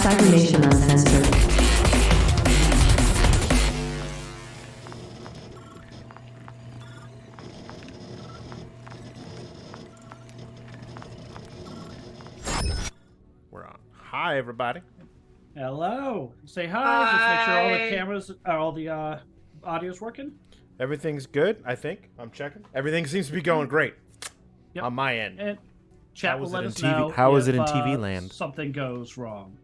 Cybernation Uncensored. We're on. Hi, everybody. Hello. Say hi. Let's make sure all the cameras, all the audio's working. Everything's good, I think. I'm checking. Everything seems to be going great on my end. And chat will let us TV? know How is if, it in TV land? Something goes wrong.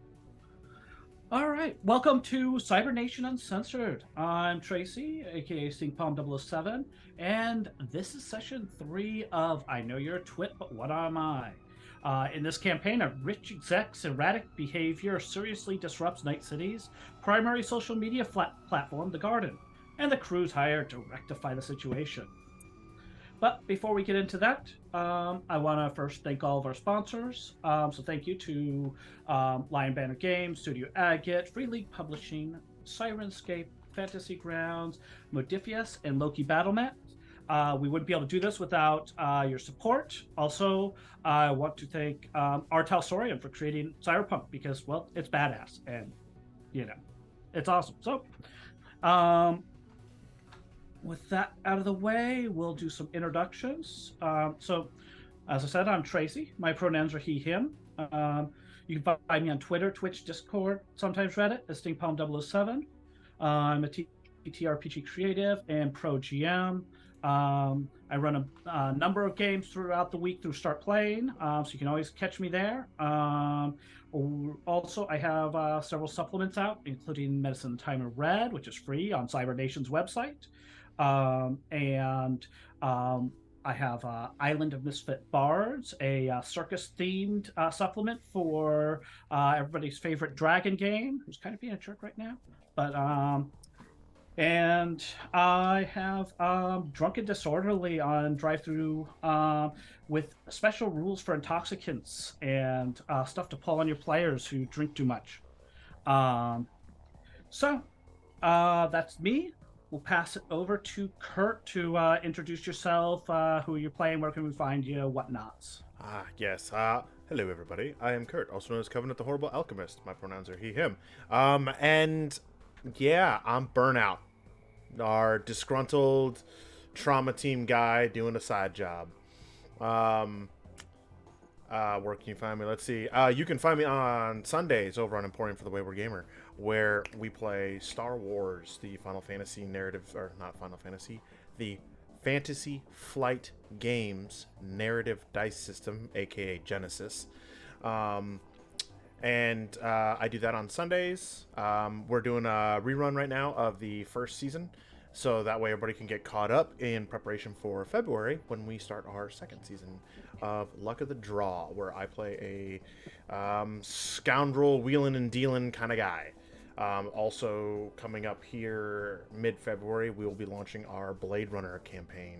All right. Welcome to Cybernation Uncensored. I'm Tracy, aka Stinkpalm 007, and this is session 3 of I Know You're a Twit, but What Am I? In this campaign, a rich exec's erratic behavior seriously disrupts Night City's primary social media platform, The Garden, and the crew's hired to rectify the situation. But before we get into that, I want to first thank all of our sponsors. So thank you to Lion Banner Games, Studio Agate, Free League Publishing, Sirenscape, Fantasy Grounds, Modifius, and Loki Battlenet. We wouldn't be able to do this without your support. Also, I want to thank Artel Sorian for creating Cyberpunk because, well, it's badass and, you know, it's awesome. So, with that out of the way, we'll do some introductions. So, as I said, I'm Tracy. My pronouns are he, him. You can find me on Twitter, Twitch, Discord, sometimes Reddit as Stinkpalm 007. I'm a ttrpg creative and pro GM. I run a number of games throughout the week through Start Playing, so you can always catch me there. Also, I have several supplements out, including Medicine Timer Red, which is free on Cybernation's website. I have Island of Misfit Bards, a circus-themed supplement for everybody's favorite dragon game, who's kind of being a jerk right now. But and I have Drunken Disorderly on drive-thru with special rules for intoxicants and stuff to pull on your players who drink too much. So that's me. We'll pass it over to Kurt to introduce yourself, who you're playing, where can we find you, whatnots. Yes. Hello, everybody. I am Kurt, also known as Covenant the Horrible Alchemist. My pronouns are he, him. And yeah, I'm Burnout, our disgruntled trauma team guy doing a side job. Where can you find me? Let's see. You can find me on Sundays over on Emporium for the Wayward Gamer, where we play Star Wars, the Final Fantasy narrative, or not Final Fantasy, the Fantasy Flight Games narrative dice system, aka Genesis. And I do that on Sundays. We're doing a rerun right now of the first season, so that way everybody can get caught up in preparation for February when we start our second season of Luck of the Draw, where I play a scoundrel wheeling and dealing kind of guy. Also coming up here mid-February, we will be launching our Blade Runner campaign.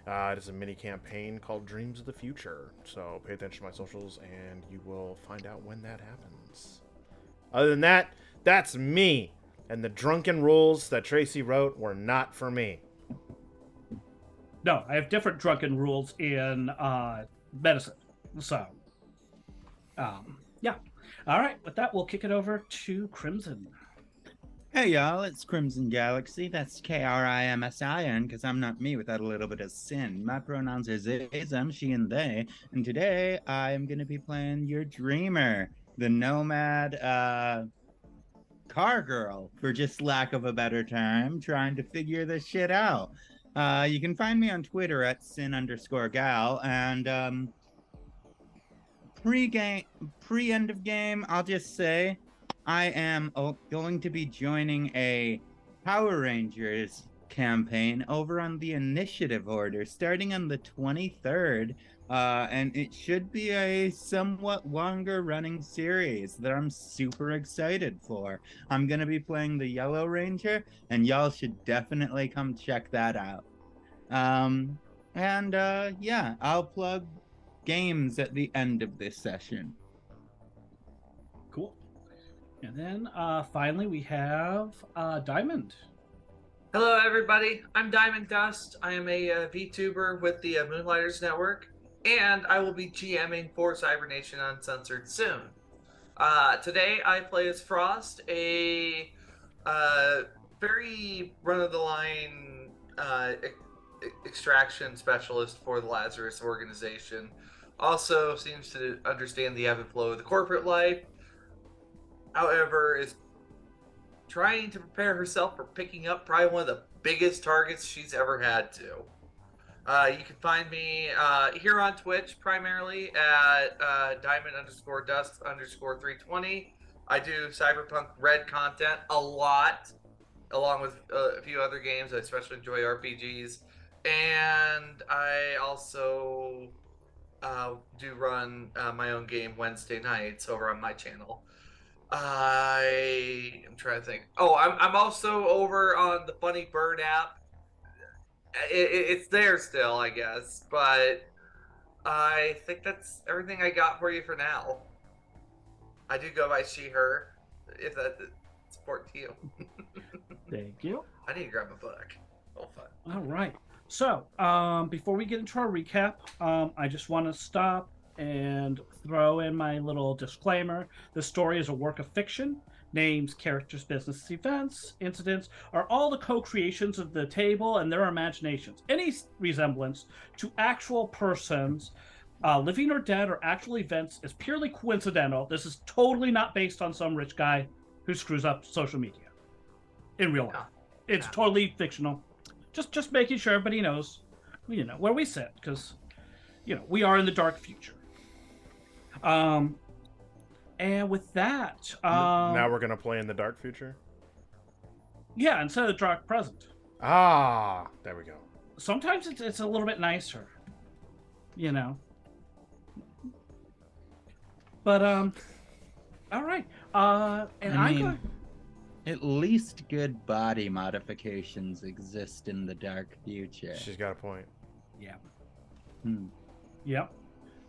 It is a mini campaign called Dreams of the Future, so pay attention to my socials and you will find out when that happens. Other than that, that's me, and the drunken rules that Tracy wrote were not for me. No, I have different drunken rules in medicine, so yeah. All right, with that, we'll kick it over to Crimson. Hey y'all, it's Crimson Galaxy. That's K-R-I-M-S-I-N, because I'm not me without a little bit of sin. My pronouns are they, them, she, and they. And today I am going to be playing your dreamer, the nomad car girl, for just lack of a better term, trying to figure this shit out. You can find me on Twitter at sin_gal, and pre-end of game, I'll just say I am going to be joining a Power Rangers campaign over on the Initiative Order starting on the 23rd, and it should be a somewhat longer running series that I'm super excited for. I'm going to be playing the Yellow Ranger, and y'all should definitely come check that out. Yeah, I'll plug games at the end of this session. Cool. And then finally we have Diamond. Hello, everybody. I'm Diamond Dust. I am a VTuber with the Moonlighters Network, and I will be GMing for Cybernation Uncensored soon. Today I play as Frost, a very run-of-the-line extraction specialist for the Lazarus organization. Also seems to understand the ebb and flow of the corporate life. However, is trying to prepare herself for picking up probably one of the biggest targets she's ever had to. You can find me here on Twitch primarily at diamond_dust_320. I do Cyberpunk RED content a lot, along with a few other games. I especially enjoy RPGs. And I also do run my own game Wednesday nights over on my channel. I am trying to think. Oh, I'm also over on the Funny Bird app. It's there still, I guess, but I think that's everything I got for you for now. I do go by she/her, if that's important to you. Thank you. I need to grab a book. Oh, fun. All right. So, before we get into our recap, I just want to stop and throw in my little disclaimer. The story is a work of fiction. Names, characters, business, events, incidents are all the co-creations of the table and their imaginations. Any resemblance to actual persons, living or dead, or actual events is purely coincidental. This is totally not based on some rich guy who screws up social media in real life. No. It's totally fictional. Just making sure everybody knows, where we sit, because, we are in the dark future. And with that, now we're gonna play in the dark future. Yeah, instead of the dark present. Ah, there we go. Sometimes it's a little bit nicer, But all right. And at least good body modifications exist in the dark future. She's got a point. Yeah. Yep.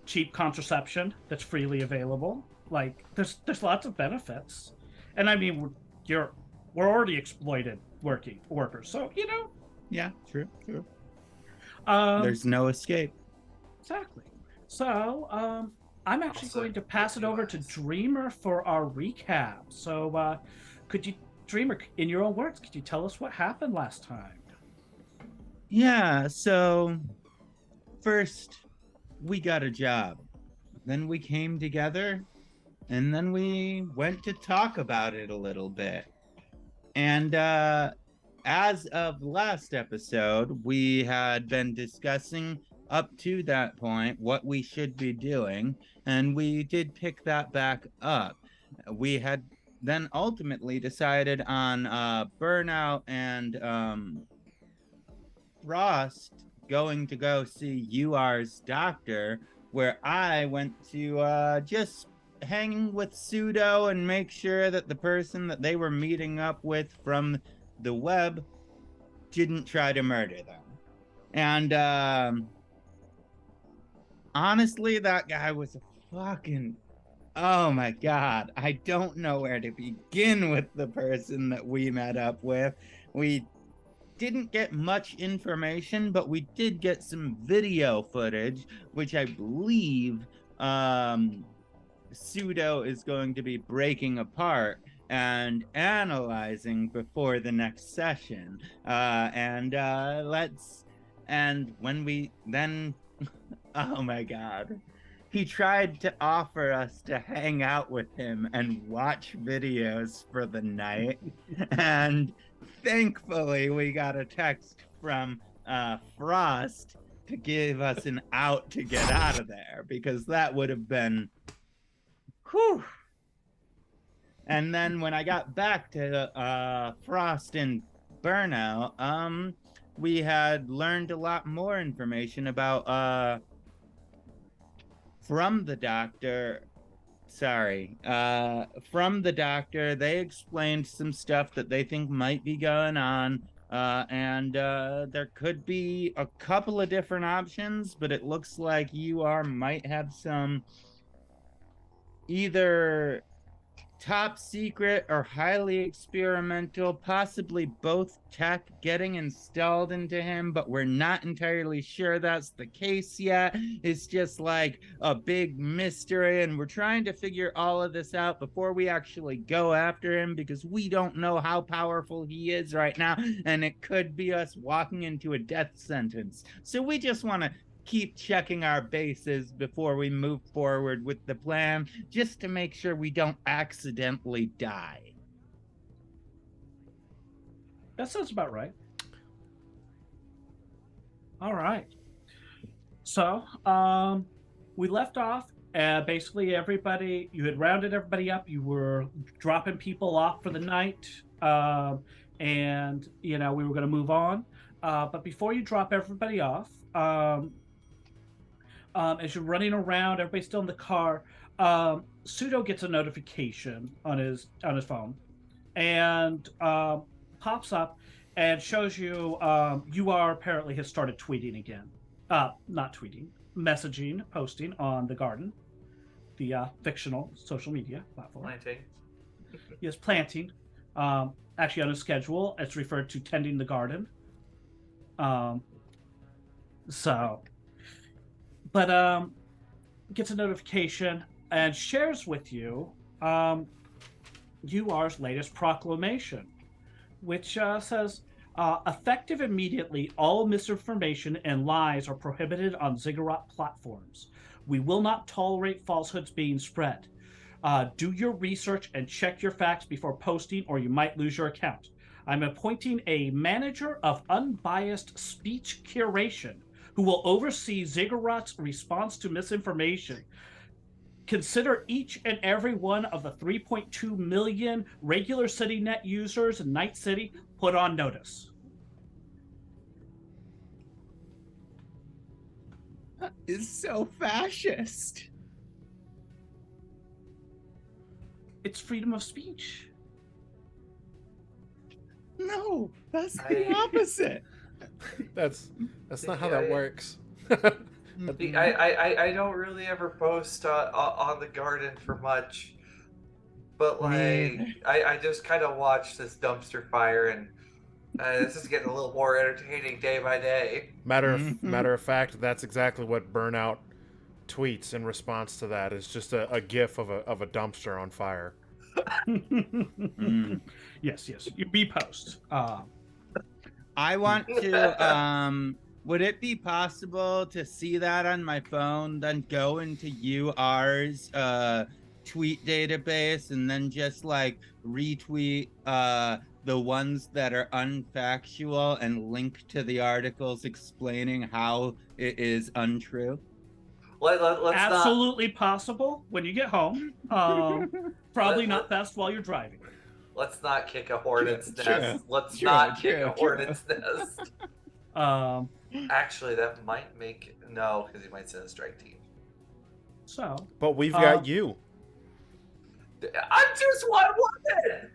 Cheap contraception that's freely available. Like, there's lots of benefits, and I mean, we're already exploited workers, so Yeah, true. There's no escape. Exactly. So, I'm actually going to pass it over to Dreamer for our recap. So, could you, Dreamer, in your own words, could you tell us what happened last time? Yeah. So, first, we got a job. Then we came together. And then we went to talk about it a little bit. And as of last episode, we had been discussing up to that point what we should be doing. And we did pick that back up. We had then ultimately decided on Burnout and Frost going to go see UR's doctor, where I went to just hang with Pseudo and make sure that the person that they were meeting up with from the web didn't try to murder them. And honestly, that guy was a fucking... Oh my god, I don't know where to begin with the person that we met up with. We didn't get much information, but we did get some video footage, which I believe Pseudo is going to be breaking apart and analyzing before the next session. And when we then, oh my god, he tried to offer us to hang out with him and watch videos for the night. And thankfully we got a text from Frost to give us an out to get out of there, because that would have been whew. And then when I got back to Frost and Burnout, we had learned a lot more information about from the doctor. From the doctor, they explained some stuff that they think might be going on. And there could be a couple of different options, but it looks like UR might have some either top secret or highly experimental, possibly both tech getting installed into him, but we're not entirely sure that's the case yet. It's just like a big mystery, and we're trying to figure all of this out before we actually go after him, because we don't know how powerful he is right now, and it could be us walking into a death sentence. So we just want to keep checking our bases before we move forward with the plan, just to make sure we don't accidentally die. That sounds about right. All right. So, we left off. Basically, everybody, you had rounded everybody up. You were dropping people off for the night. And, we were going to move on. But before you drop everybody off, as you're running around, everybody's still in the car. Pseudo gets a notification on his phone, and pops up and shows you you are apparently has started tweeting again. Not tweeting, messaging, posting on the Garden, the fictional social media platform. Planting. Yes, planting. Actually, on his schedule, it's referred to tending the garden. But gets a notification and shares with you UR's latest proclamation, which says, effective immediately, all misinformation and lies are prohibited on Ziggurat platforms. We will not tolerate falsehoods being spread. Do your research and check your facts before posting, or you might lose your account. I'm appointing a manager of unbiased speech curation who will oversee Ziggurat's response to misinformation. Consider each and every one of the 3.2 million regular CityNet users in Night City put on notice. That is so fascist. It's freedom of speech. No, that's the opposite. That's not how that works. I don't really ever post on the Garden for much, but like I just kind of watch this dumpster fire, and this is getting a little more entertaining day by day. Matter of fact, that's exactly what Burnout tweets in response to that. Is just a gif of a dumpster on fire. Yes, you repost. I want to. Would it be possible to see that on my phone, then go into UR's tweet database, and then just like retweet the ones that are unfactual and link to the articles explaining how it is untrue? Let's absolutely possible when you get home. Probably not best while you're driving. Let's not kick a hornet's nest. Let's not kick a hornet's nest. Actually, that might make because he might send a strike team. So, but we've got you. I'm just one woman.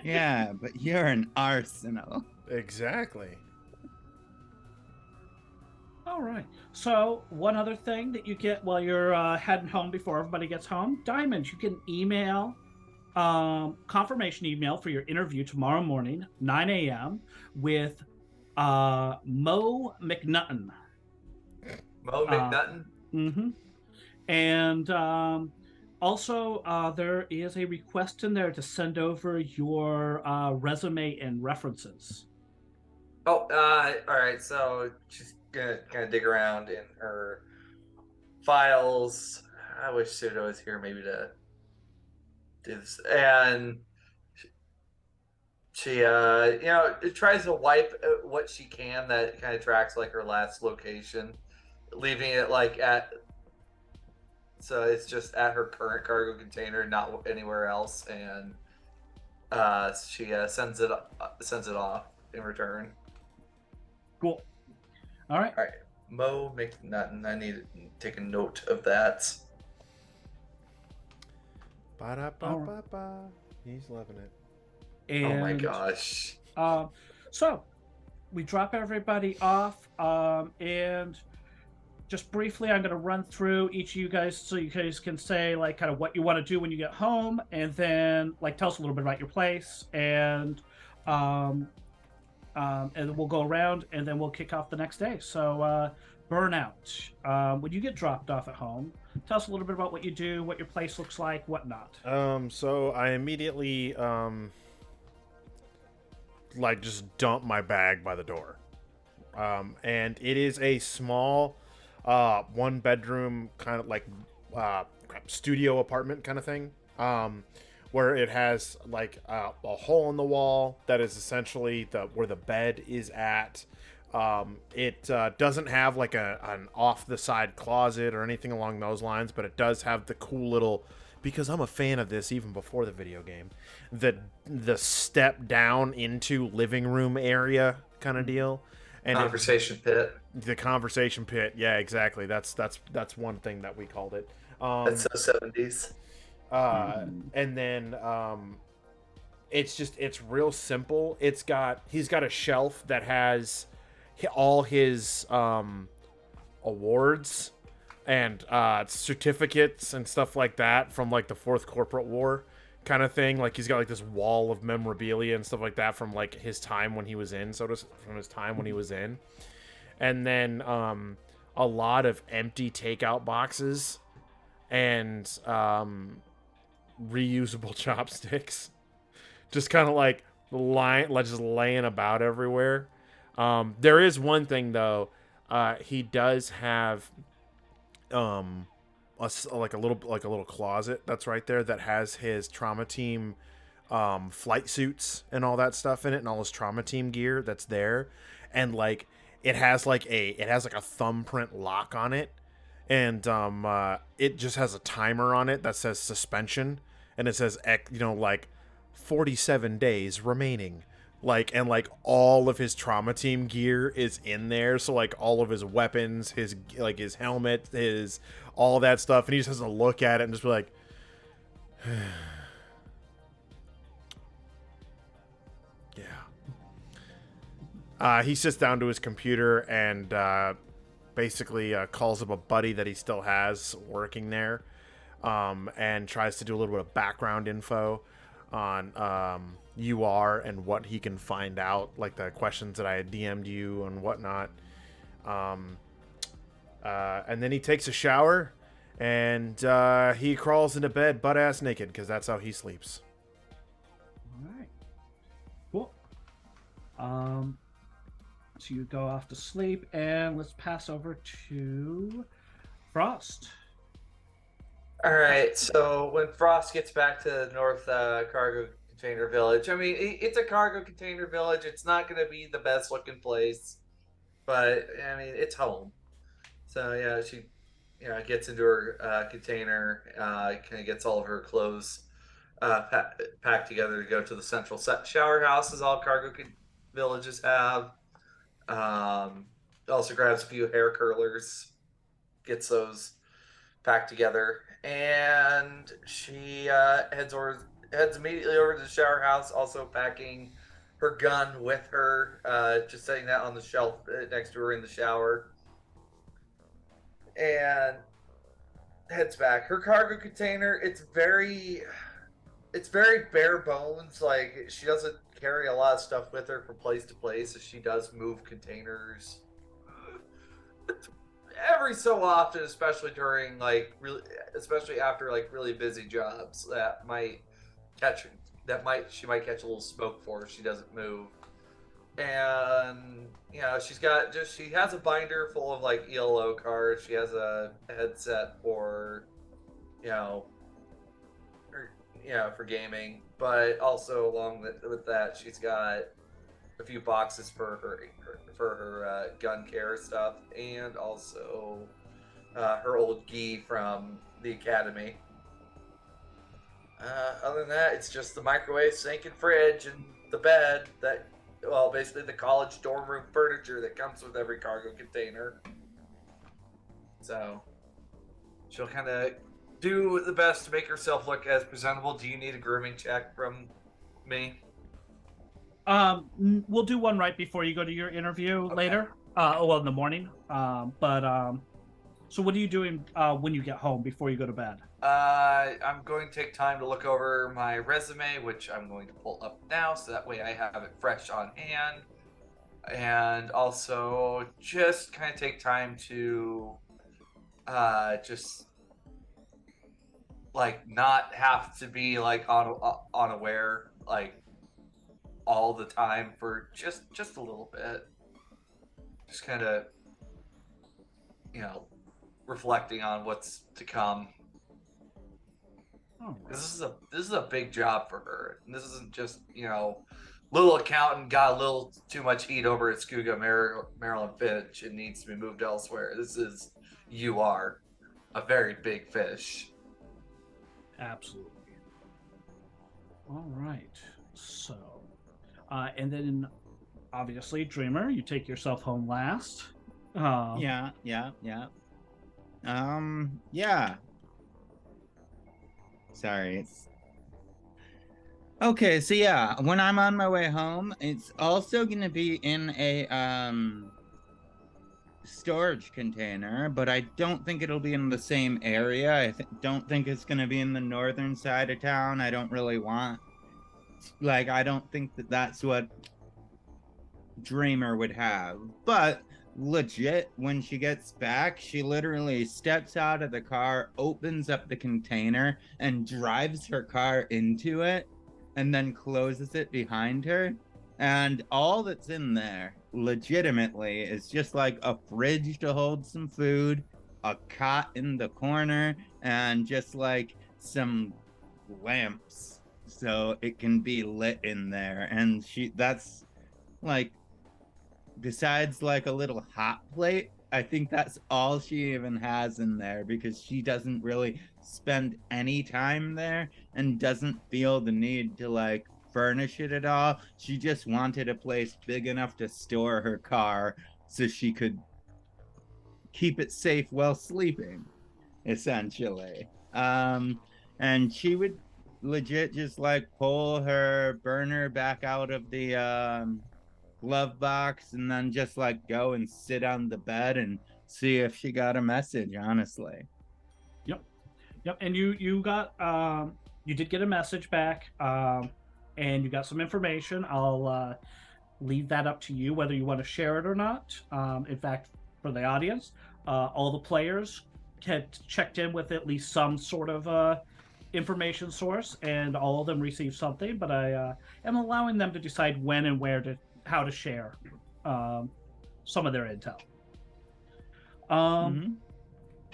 Yeah, but you're an arsenal. Exactly. All right. So, one other thing that you get while you're heading home before everybody gets home, Diamond, you can email confirmation email for your interview tomorrow morning, 9 a.m. with Mo McNutton. Mo McNutton? Mm-hmm. And also, there is a request in there to send over your resume and references. Oh, all right. So she's gonna kind of dig around in her files. I wish Pseudo was here maybe to do this. And she tries to wipe what she can that kind of tracks like her last location, leaving it like so it's just at her current cargo container, not anywhere else. And she sends it off in return. Cool. All right. Mo McNutton. I need to take a note of that. Ba-da-ba-ba-ba. He's loving it. And, oh my gosh. So we drop everybody off, and just briefly, I'm going to run through each of you guys so you guys can say like kind of what you want to do when you get home, and then like tell us a little bit about your place, and we'll go around, and then we'll kick off the next day. So, Burnout. When you get dropped off at home, tell us a little bit about what you do, what your place looks like, whatnot. So I immediately like just dump my bag by the door. And it is a small 1-bedroom kind of like studio apartment kind of thing. Where it has like a hole in the wall that is essentially where the bed is at. It doesn't have like an off the side closet or anything along those lines, but it does have the cool little, because I'm a fan of this even before the video game, the step down into living room area kind of deal. And conversation pit. The conversation pit, yeah, exactly. That's one thing that we called it. That's so 70s. And then it's real simple. He's got a shelf that has all his awards and certificates and stuff like that from like the Fourth Corporate War kind of thing. Like he's got like this wall of memorabilia and stuff like that from like his time when he was in, and then a lot of empty takeout boxes and reusable chopsticks, just kind of like laying about everywhere. There is one thing though. He does have a little closet that's right there that has his trauma team flight suits and all that stuff in it, and all his trauma team gear that's there, and like it has like a thumbprint lock on it, and it just has a timer on it that says suspension, and it says like 47 days remaining. And all of his trauma team gear is in there, so like all of his weapons, his helmet, his all that stuff, and he just has to look at it and just be like, yeah. He sits down to his computer and basically calls up a buddy that he still has working there, and tries to do a little bit of background info on UR and what he can find out, like the questions that I had DM'd you and whatnot. And then he takes a shower and he crawls into bed butt ass naked, because that's how he sleeps. All right, cool. So you go off to sleep, and let's pass over to Frost. All right, so when Frost gets back to the North Cargo Container Village, I mean, it's a cargo container village. It's not going to be the best looking place, but I mean, it's home. So yeah, she gets into her container, kind of gets all of her clothes packed together to go to the central shower house, as all cargo villages have. Also grabs a few hair curlers, gets those packed together, and she heads immediately over to the shower house, also packing her gun with her, just setting that on the shelf next to her in the shower, and heads back. Her cargo container, it's very bare bones. Like, she doesn't carry a lot of stuff with her from place to place, as she does move containers every so often, especially during especially after really busy jobs she might catch a little smoke for if she doesn't move. And she has a binder full of like ELO cards. She has a headset for for gaming, but also along with that, she's got a few boxes for her gun care stuff, and also her old gi from the academy. Other than that, it's just the microwave, sink, and fridge, and the bed basically the college dorm room furniture that comes with every cargo container. So she'll kind of do the best to make herself look as presentable. Do you need a grooming check from me? We'll do one right before you go to your interview later. In the morning. But So what are you doing when you get home before you go to bed? I'm going to take time to look over my resume, which I'm going to pull up now, so that way I have it fresh on hand. And also just kind of take time to just like not have to be like unaware like all the time for just a little bit. Just kind of, you know, reflecting on what's to come. All right. This is a big job for her. And this isn't just, you know, little accountant got a little too much heat over at Skooga, Maryland Finch, and needs to be moved elsewhere. This is, you are a very big fish. Absolutely. All right. So, and then obviously, Dreamer, you take yourself home last. Yeah. Yeah. Sorry. Okay, so yeah, when I'm on my way home, it's also gonna be in a storage container, but I don't think it'll be in the same area. I don't think it's gonna be in the northern side of town. I don't really want, like, I don't think that that's what Dreamer would have. But legit, when she gets back, she literally steps out of the car, opens up the container, and drives her car into it, and then closes it behind her. And all that's in there, legitimately, is just like a fridge to hold some food, a cot in the corner, and just like some lamps so it can be lit in there. And that's like, besides like a little hot plate, I think that's all she even has in there, because she doesn't really spend any time there and doesn't feel the need to like furnish it at all. She just wanted a place big enough to store her car so she could keep it safe while sleeping, essentially. And she would legit just like pull her burner back out of the glove box and then just like go and sit on the bed and see if she got a message, honestly. Yep. And you got you did get a message back, and you got some information. I'll leave that up to you whether you want to share it or not. In fact, for the audience, all the players get checked in with at least some sort of information source, and all of them receive something. But I am allowing them to decide when and how to share some of their intel.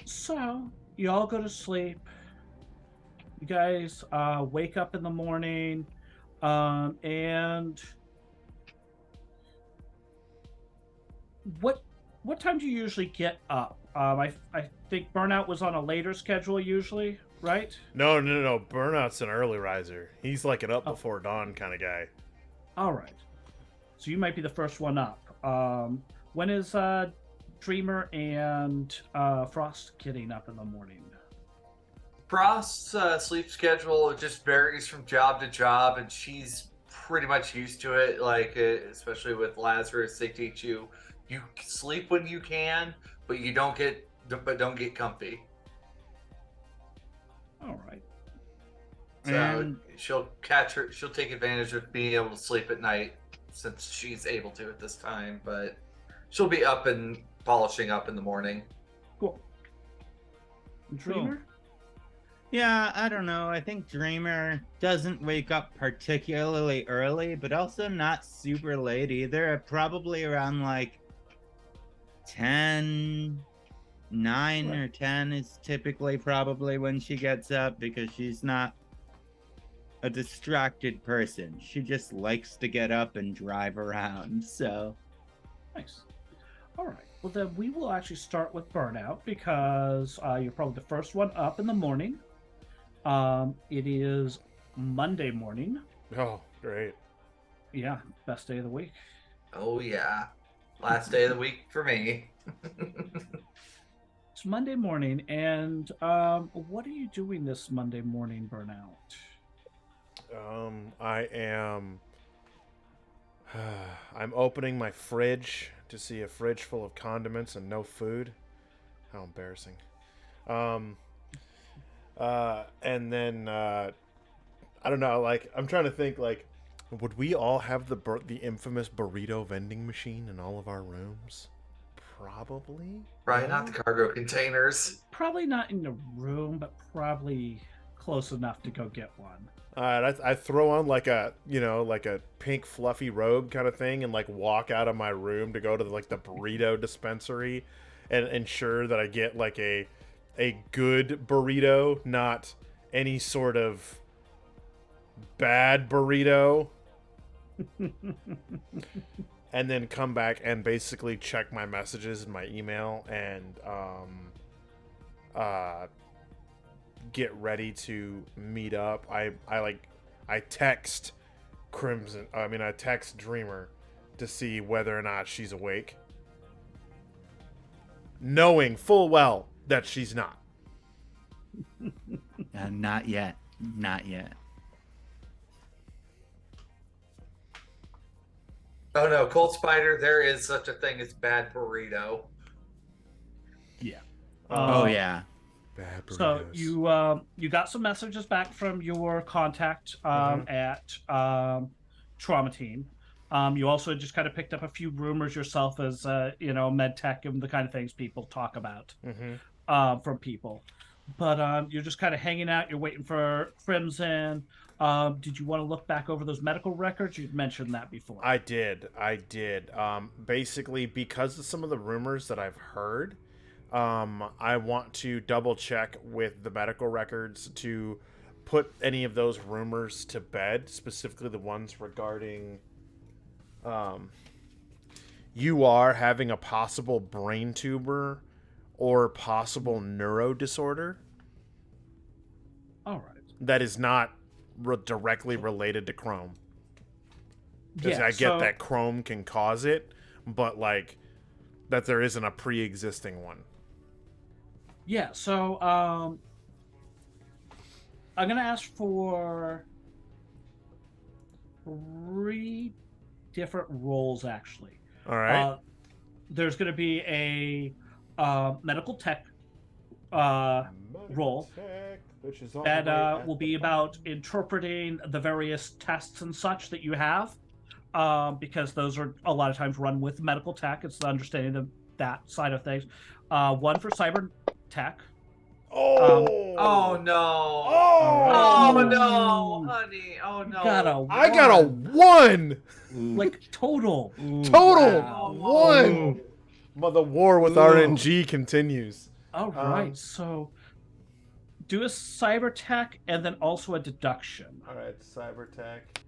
So you all go to sleep. You guys wake up in the morning, and what time do you usually get up? I think Burnout was on a later schedule usually, right? No. Burnout's an early riser. He's like an up before dawn kind of guy. All right. So you might be the first one up. When is Dreamer and Frost getting up in the morning? Frost's sleep schedule just varies from job to job, and she's pretty much used to it. Like, especially with Lazarus, they teach you sleep when you can, but don't get comfy. All right. So she'll take advantage of being able to sleep at night since she's able to at this time, but she'll be up and polishing up in the morning. Cool. Dreamer? Yeah, I don't know. I think Dreamer doesn't wake up particularly early, but also not super late either. Probably around like 10, 9 or 10 is typically probably when she gets up, because she's not a distracted person. She just likes to get up and drive around, so. Nice. All right. Well, then we will actually start with Burnout, because you're probably the first one up in the morning. It is Monday morning. Oh, great. Yeah, best day of the week. Oh, yeah. Last day of the week for me. It's Monday morning, and what are you doing this Monday morning, Burnout? I'm opening my fridge to see a fridge full of condiments and no food. how embarrassing. And then I don't know. Like, I'm trying to think. Like, would we all have the infamous burrito vending machine in all of our rooms? Probably. Right, No? not the cargo containers. Probably not in the room, but probably close enough to go get one. All right, I throw on like a pink fluffy robe kind of thing and like walk out of my room to go to like the burrito dispensary and ensure that I get like a good burrito, not any sort of bad burrito. And then come back and basically check my messages in my email and get ready to meet up. I text I text Dreamer to see whether or not she's awake, knowing full well that she's not. Not yet. Not yet. Oh no, Cold Spider, there is such a thing as bad burrito. Yeah. Oh yeah. Bad burritos. So you got some messages back from your contact at Trauma Team. You also just kind of picked up a few rumors yourself as med tech and the kind of things people talk about from people. But you're just kind of hanging out. You're waiting for Crimson. Did you want to look back over those medical records? You'd mentioned that before. I did. Basically, because of some of the rumors that I've heard, I want to double check with the medical records to put any of those rumors to bed, specifically the ones regarding you are having a possible brain tumor or possible neuro disorder. All right. That is not directly related to Chrome. Because Yeah, I get that Chrome can cause it, but like that there isn't a pre-existing one. Yeah, so I'm gonna ask for 3 different roles actually. All right. There's gonna be a medical tech role that will be about interpreting the various tests and such that you have, because those are a lot of times run with medical tech. It's the understanding of that side of things. One for cyber tech. Oh no! Oh no, honey! Oh no! I got a 1. Like total. Total Wow. 1. Well, the war with RNG continues. All right, so do a cyber tech and then also a deduction. All right, cyber tech.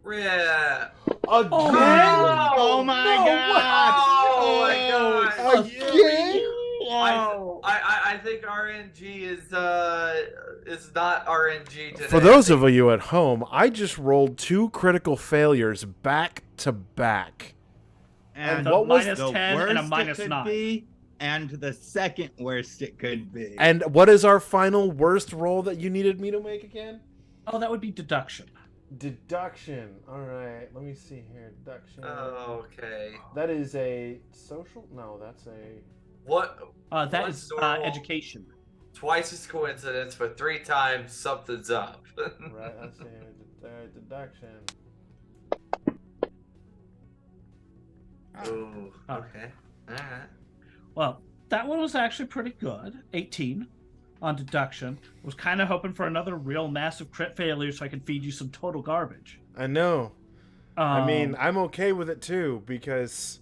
Yeah. Again? Oh my god! Oh my god! Again? I think RNG is not RNG today. For those of you at home, I just rolled 2 critical failures back to back. And what was the -10 and a worst it -9? could be, and the second worst it could be. And what is our final worst roll that you needed me to make again? Oh, that would be deduction. Deduction. All right, let me see here. Deduction. Okay. That is a social? No, that's a... What? That what's is normal? education. Twice is coincidence, but 3 times something's up. Right, that's a deduction. Ooh. Okay. All right. Well, that one was actually pretty good. 18 on deduction. Was kind of hoping for another real massive crit failure so I could feed you some total garbage. I know. I mean, I'm okay with it too, because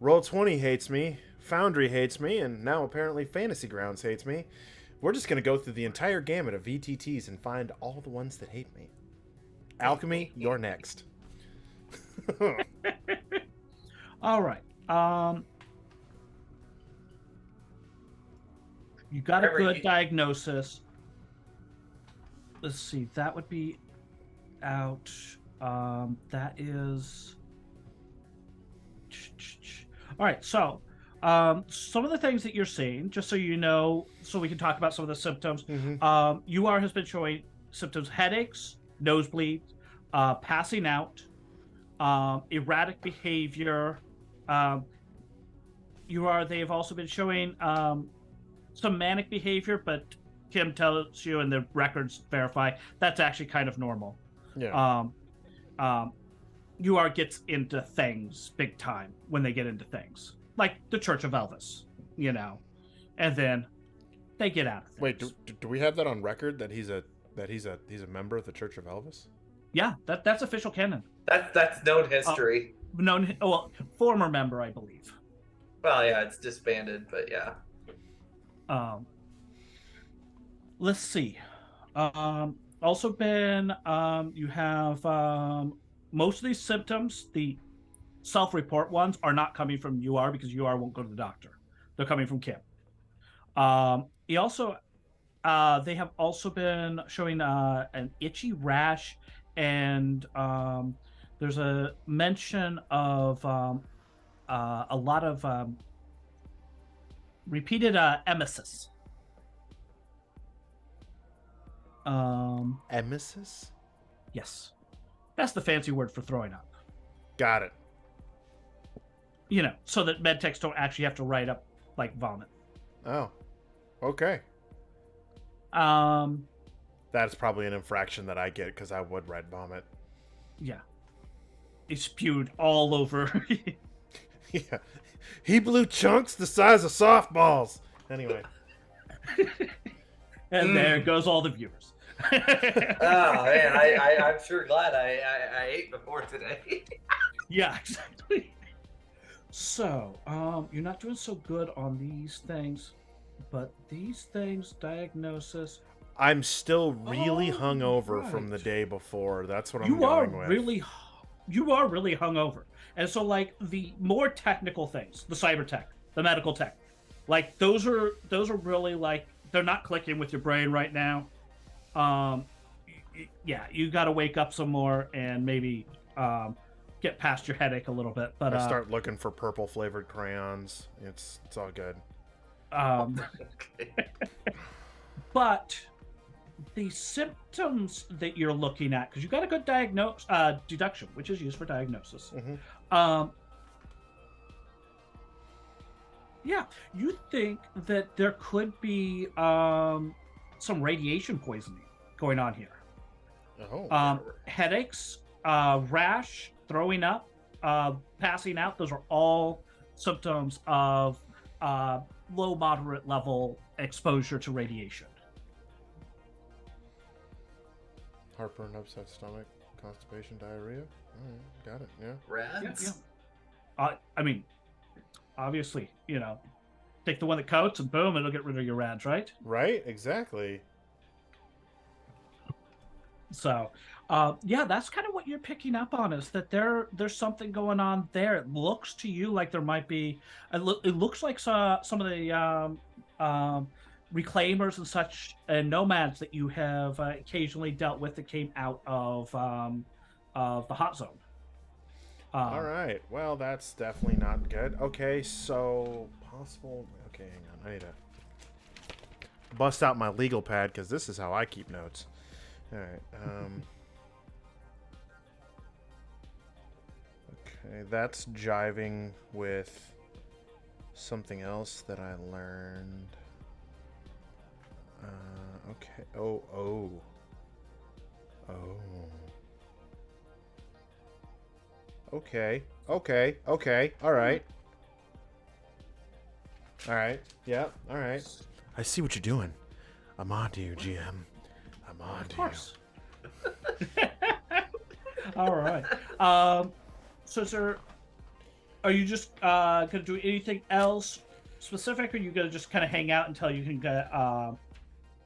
Roll20 hates me, Foundry hates me, and now apparently Fantasy Grounds hates me. We're just going to go through the entire gamut of VTTs and find all the ones that hate me. Alchemy, you're next. All right. You got a good diagnosis. Let's see. That would be out. That is. All right. So, some of the things that you're seeing, just so you know, so we can talk about some of the symptoms. UR has been showing symptoms: headaches, nosebleeds, passing out, erratic behavior, They've also been showing some manic behavior, but Kim tells you, and the records verify that's actually kind of normal. Yeah. Gets into things big time when they get into things, like the Church of Elvis, and then they get out of things. Wait, do we have that on record that he's a member of the Church of Elvis? Yeah, that's official canon. That's known history. Former member, I believe. Well, yeah, it's disbanded, but yeah. Let's see. Also been you have most of these symptoms, the self-report ones, are not coming from UR because UR won't go to the doctor. They're coming from Kim. They have also been showing an itchy rash, and there's a mention of a lot of repeated emesis. Emesis? Yes. That's the fancy word for throwing up. Got it. So that medtechs don't actually have to write up like vomit. Oh, okay. That's probably an infraction that I get because I would write vomit. Yeah. He spewed all over. Yeah. He blew chunks the size of softballs. Anyway. And there goes all the viewers. Oh man, I'm sure glad I ate before today. Yeah, exactly. So, you're not doing so good on these things, but these things, diagnosis. I'm still really hungover right. from the day before. That's what I'm going with. You are really hungover. And so, like, the more technical things, the cyber tech, the medical tech, like those are really like, they're not clicking with your brain right now. You got to wake up some more and maybe get past your headache a little bit. But I start looking for purple flavored crayons. It's all good. But the symptoms that you're looking at, because you got a good deduction, which is used for diagnosis. Mm-hmm. You think that there could be some radiation poisoning going on here. Oh. Headaches, rash, throwing up, passing out, those are all symptoms of low, moderate level exposure to radiation. Heartburn, upset stomach, constipation, diarrhea. All right, got it. Yeah. Rats? Yeah. I mean, obviously, take the one that coats and boom, it'll get rid of your rads, right? Right, exactly. So, that's kind of what you're picking up on, is that there's something going on there. It looks to you like there might be. It looks like some of the reclaimers and such and nomads that you have occasionally dealt with that came out of the hot zone. All right. Well, that's definitely not good. Okay, so possible. Okay, hang on. I need to bust out my legal pad because this is how I keep notes. All right. Okay, that's jiving with something else that I learned. Okay. Oh. Okay. All right. Yeah. All right. I see what you're doing. I'm on to you, GM. I'm on to you. Of course. All right. So, are you just gonna do anything else specific, or are you gonna just kind of hang out until you can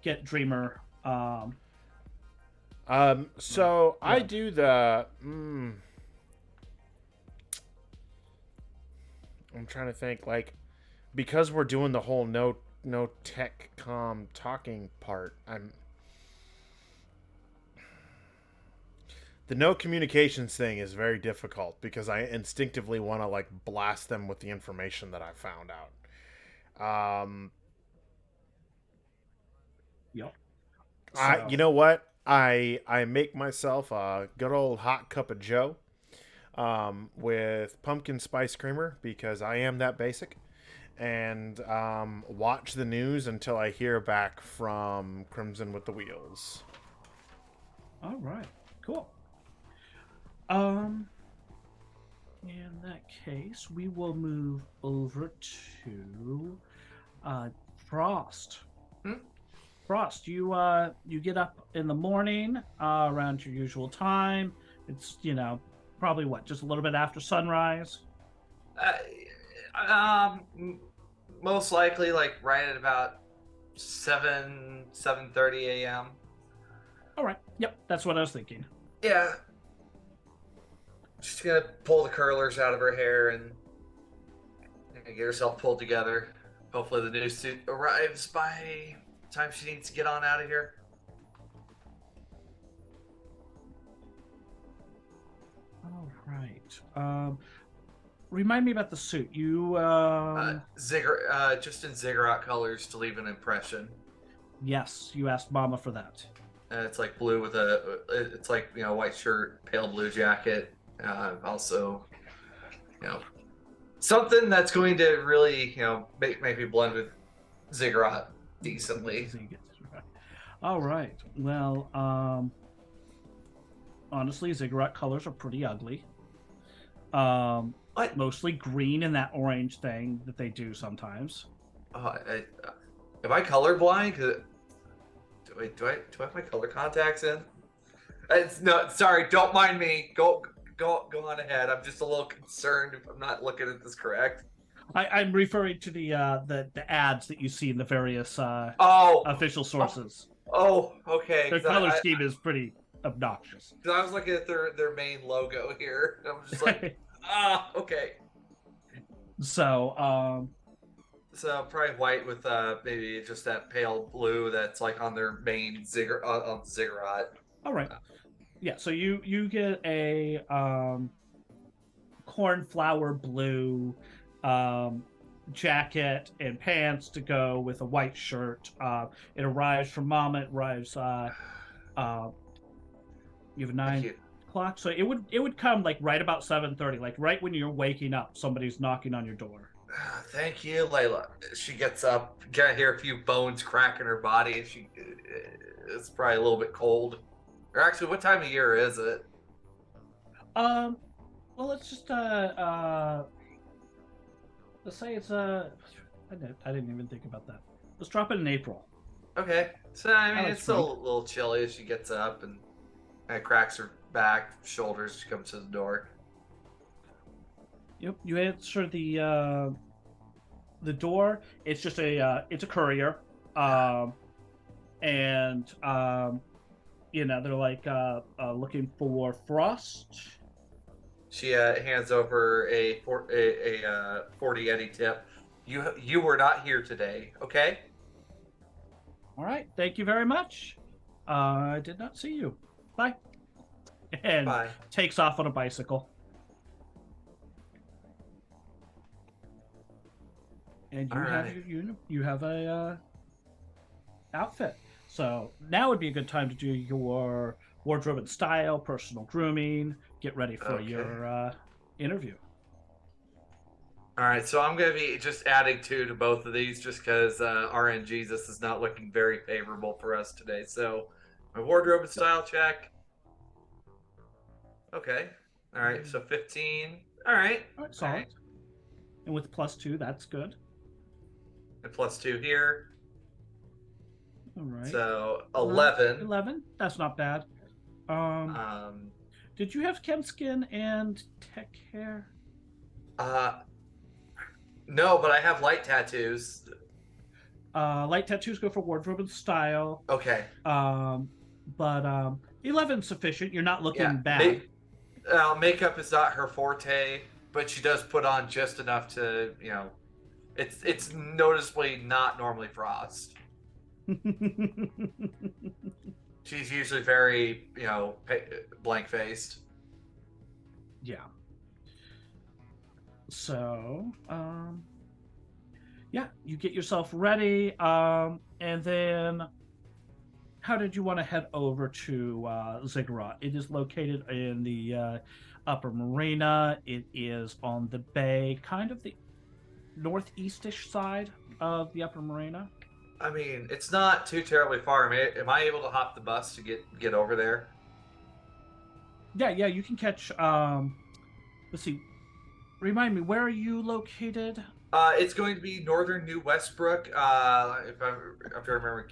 get Dreamer? So I do the. I'm trying to think, like, because we're doing the whole no tech com talking part. The no communications thing is very difficult because I instinctively want to like blast them with the information that I found out. Yep. You know what? I make myself a good old hot cup of joe with pumpkin spice creamer because I am that basic. and watch the news until I hear back from Crimson with the Wheels. All right, cool. In that case, we will move over to Frost. Frost, you get up in the morning around your usual time. It's probably just a little bit after sunrise. Most likely like right at about 7:30 a.m. All right. Yep, that's what I was thinking. Yeah. She's gonna pull the curlers out of her hair and get herself pulled together. Hopefully the new suit arrives by the time she needs to get on out of here. All right. Remind me about the suit. You just in ziggurat colors to leave an impression. Yes, you asked Mama for that. It's like blue with it's like white shirt, pale blue jacket. Also, something that's going to really make me blend with ziggurat decently. All right. Well, honestly, ziggurat colors are pretty ugly. What? Mostly green and that orange thing that they do sometimes. Am I colorblind? Do I have my color contacts in? No, sorry. Don't mind me. Go on ahead. I'm just a little concerned if I'm not looking at this correct. I'm referring to the ads that you see in the various official sources. Oh, okay. Their color scheme is pretty obnoxious. Because I was looking at their main logo here. I'm just like, okay. So probably white with maybe just that pale blue that's like on their main ziggurat. All right. Yeah, so you get a cornflower blue jacket and pants to go with a white shirt. It arrives from Mama. It arrives. You have a 9 o'clock, so it would come like right about 7:30, like right when you're waking up. Somebody's knocking on your door. Thank you, Layla. She gets up. Can hear a few bones crack in her body. It's probably a little bit cold. Or actually, what time of year is it? Well, let's just let's say it's I didn't even think about that. Let's drop it in April. Okay, so I mean, Oh, it's still a little chilly as she gets up and cracks her back, shoulders. She comes to the door. Yep, you answer the door. It's just it's a courier, and they're like looking for Frost. She hands over a 40 Eddie tip. You were not here today, okay? All right, thank you very much. I did not see you. Bye. And Bye. Takes off on a bicycle. And you have a outfit. So now would be a good time to do your wardrobe and style, personal grooming, get ready for your interview. All right, so I'm going to be just adding 2 to both of these just because RNG, this is not looking very favorable for us today. So my wardrobe and style check. Okay. All right, so 15. All right. All right, solid. And with +2, that's good. And +2 here. All right. So 11. 11. That's not bad. Did you have Chem skin and tech hair? No, but I have light tattoos. Light tattoos go for wardrobe and style. Okay. But 11's sufficient. You're not looking bad. Makeup is not her forte, but she does put on just enough to, it's noticeably not normally Frost. She's usually very, blank-faced. Yeah. So, you get yourself ready, and then how did you want to head over to Ziggurat? It is located in the upper marina. It is on the bay, kind of the northeastish side of the Upper Marina. I mean, it's not too terribly far. Am I able to hop the bus to get over there? Yeah, you can catch. Let's see. Remind me, where are you located? It's going to be northern New Westbrook. If I remember,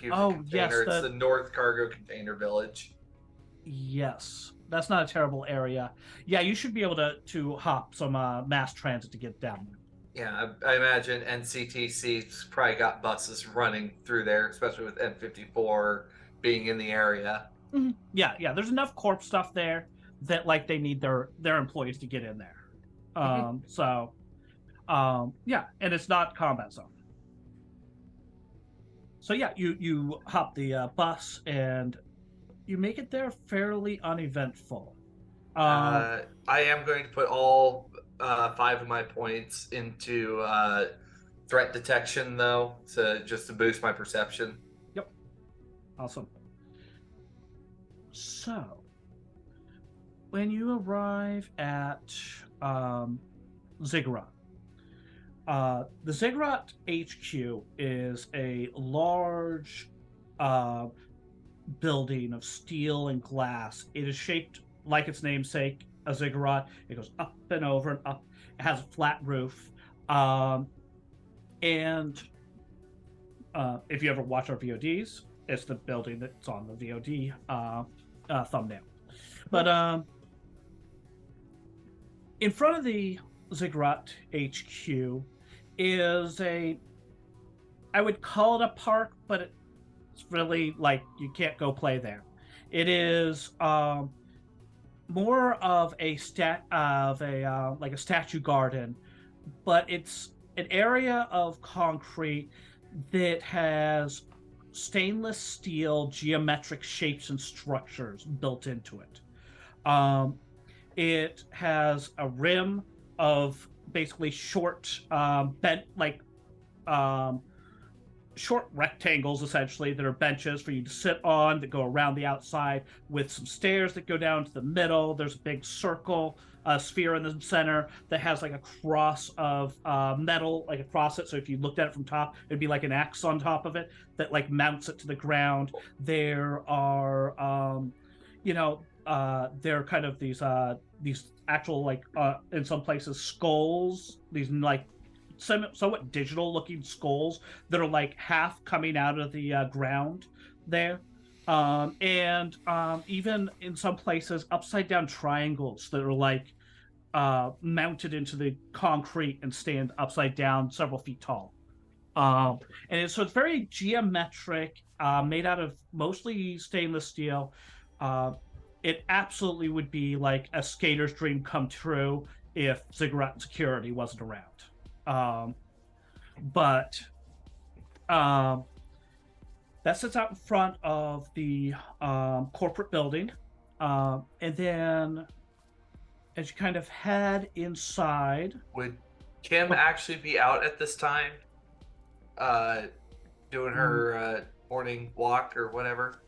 Yes, it's the North Cargo Container Village. Yes, that's not a terrible area. Yeah, you should be able to hop some mass transit to get down there. Yeah, I imagine NCTC's probably got buses running through there, especially with N54 being in the area. Mm-hmm. Yeah. There's enough corp stuff there that like they need their employees to get in there. Yeah, and it's not combat zone. So yeah, you hop the bus and you make it there fairly uneventful. I am going to put all 5 of my points into threat detection, though, just to boost my perception. Yep. Awesome. So, when you arrive at Ziggurat, the Ziggurat HQ is a large building of steel and glass. It is shaped like its namesake, a ziggurat. It goes up and over and up. It has a flat roof. And if you ever watch our VODs, it's the building that's on the VOD thumbnail. But in front of the Ziggurat HQ is I would call it a park, but it's really like you can't go play there. It is more of a like a statue garden, but it's an area of concrete that has stainless steel geometric shapes and structures built into it. It has a rim of basically short short rectangles essentially that are benches for you to sit on that go around the outside with some stairs that go down to the middle. There's a big circle, a sphere in the center that has like a cross of metal like across it. So if you looked at it from top, it'd be like an axe on top of it that like mounts it to the ground. There are, they're kind of these actual like in some places skulls, these like somewhat digital looking skulls that are like half coming out of the ground there, and even in some places upside down triangles that are like mounted into the concrete and stand upside down several feet tall. So it's very geometric, made out of mostly stainless steel. It absolutely would be like a skater's dream come true if Ziggurat security wasn't around. That sits out in front of the corporate building, and then as you kind of head inside, would Kim actually be out at this time, doing her morning walk or whatever?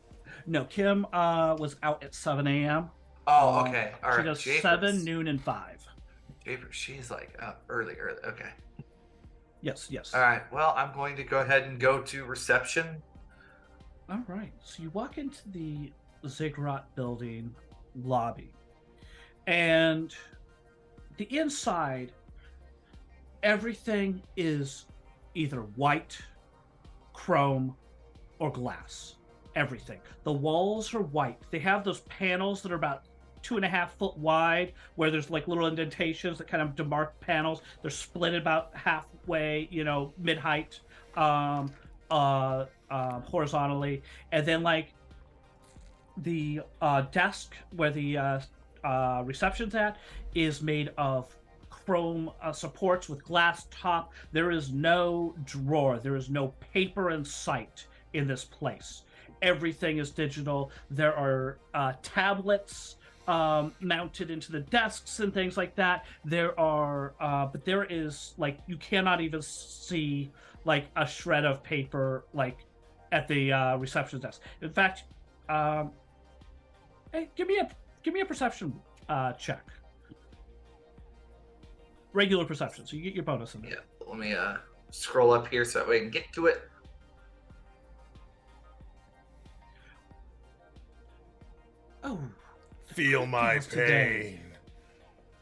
No, Kim was out at 7 a.m. Oh, okay. All right. She does Japers. 7, noon, and 5. She's like up early. Okay. Yes. All right. Well, I'm going to go ahead and go to reception. All right. So you walk into the Ziggurat building lobby, and the inside, everything is either white, chrome, or glass. Everything. The walls are white. They have those panels that are about 2.5 foot wide, where there's like little indentations that kind of demark panels. They're split about halfway, mid-height, horizontally, and then like the desk where the reception's at is made of chrome supports with glass top. There is no drawer. There is no paper in sight in this place. Everything is digital. There are tablets mounted into the desks and things like that. There are, but there is like you cannot even see like a shred of paper like at the reception desk. In fact, hey, give me a perception check. Regular perception, so you get your bonus in there. Yeah, let me scroll up here so that way I can get to it. Oh, Feel my Feels today. pain.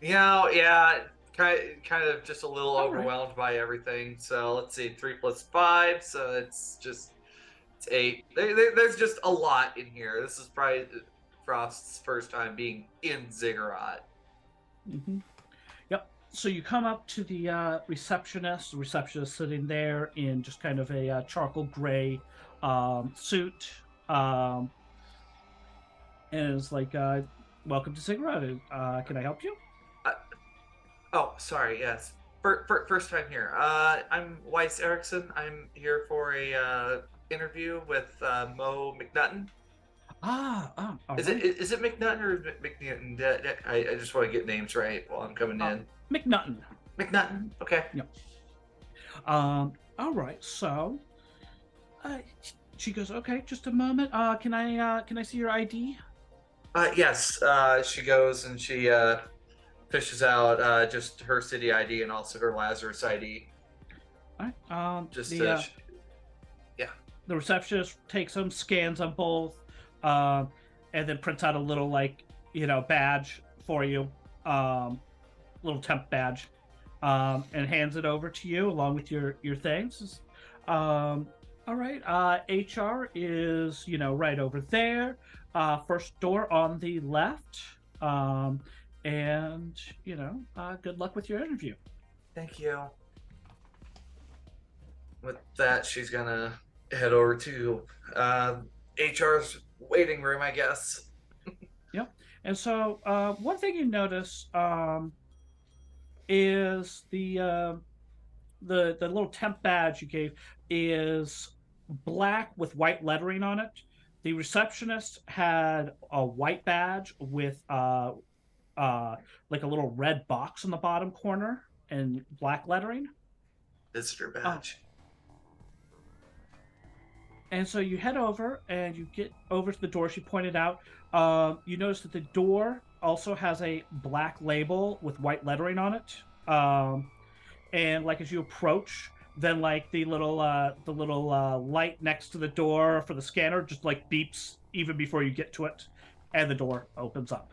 Yeah, kind of just a little All right. overwhelmed by everything. So let's see, 3 plus 5, so it's 8. There's just a lot in here. This is probably Frost's first time being in Ziggurat. Mm-hmm. Yep. So you come up to the receptionist. The receptionist sitting there in just kind of a charcoal gray suit, and is like, "Welcome to Ziggurat. Can I help you?" Oh, sorry. Yes, first time here. I'm Weiss Erickson. I'm here for a interview with Mo McNutton. All Is right. it McNutton or McNutton? I just want to get names right while I'm coming in. McNutton. McNutton. Okay. All right. So, she goes, "Okay, just a moment. Can I see your ID?" Yes. She goes and she fishes out just her city ID and also her Lazarus ID. All right. Just The receptionist takes them, scans them both, and then prints out a little badge for you, little temp badge, and hands it over to you along with your things. All right. HR is right over there. First door on the left. And good luck with your interview. Thank you. With that, she's gonna head over to HR's waiting room, I guess. Yep. And so one thing you notice is the little temp badge you gave is black with white lettering on it. The receptionist had a white badge with like a little red box in the bottom corner and black lettering. Visitor badge. And so you head over and you get over to the door she pointed out. You notice that the door also has a black label with white lettering on it. And like as you approach, then like the little light next to the door for the scanner just like beeps even before you get to it, and the door opens up.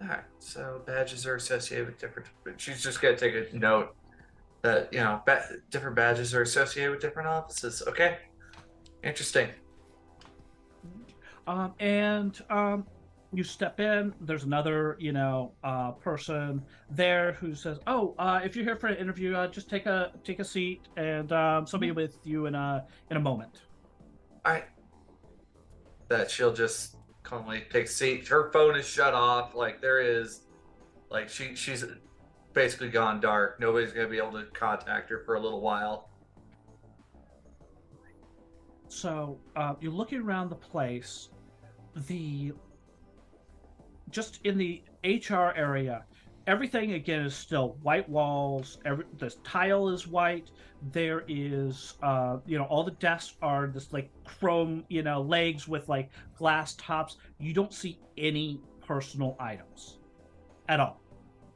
All right. So badges are associated with different. She's just gonna take a note that different badges are associated with different offices. Okay. Interesting. And you step in. There's another, person there who says, "Oh, if you're here for an interview, just take a seat, and somebody with you in a moment." All right. That she'll just calmly take a seat. Her phone is shut off. Like there is, like she's basically gone dark. Nobody's gonna be able to contact her for a little while. So you're looking around the place. Just in the HR area, everything again is still white walls. The tile is white. There is, all the desks are this like chrome, legs with like glass tops. You don't see any personal items at all.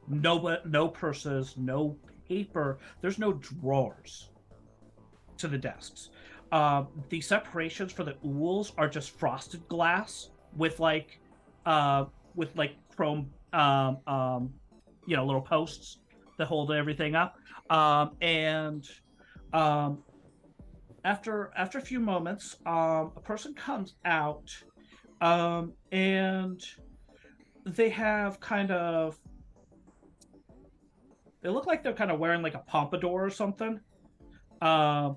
No purses, no paper. There's no drawers to the desks. The separations for the ools are just frosted glass with chrome, little posts that hold everything up. After a few moments, a person comes out, and they have they look like they're kind of wearing like a pompadour or something. Have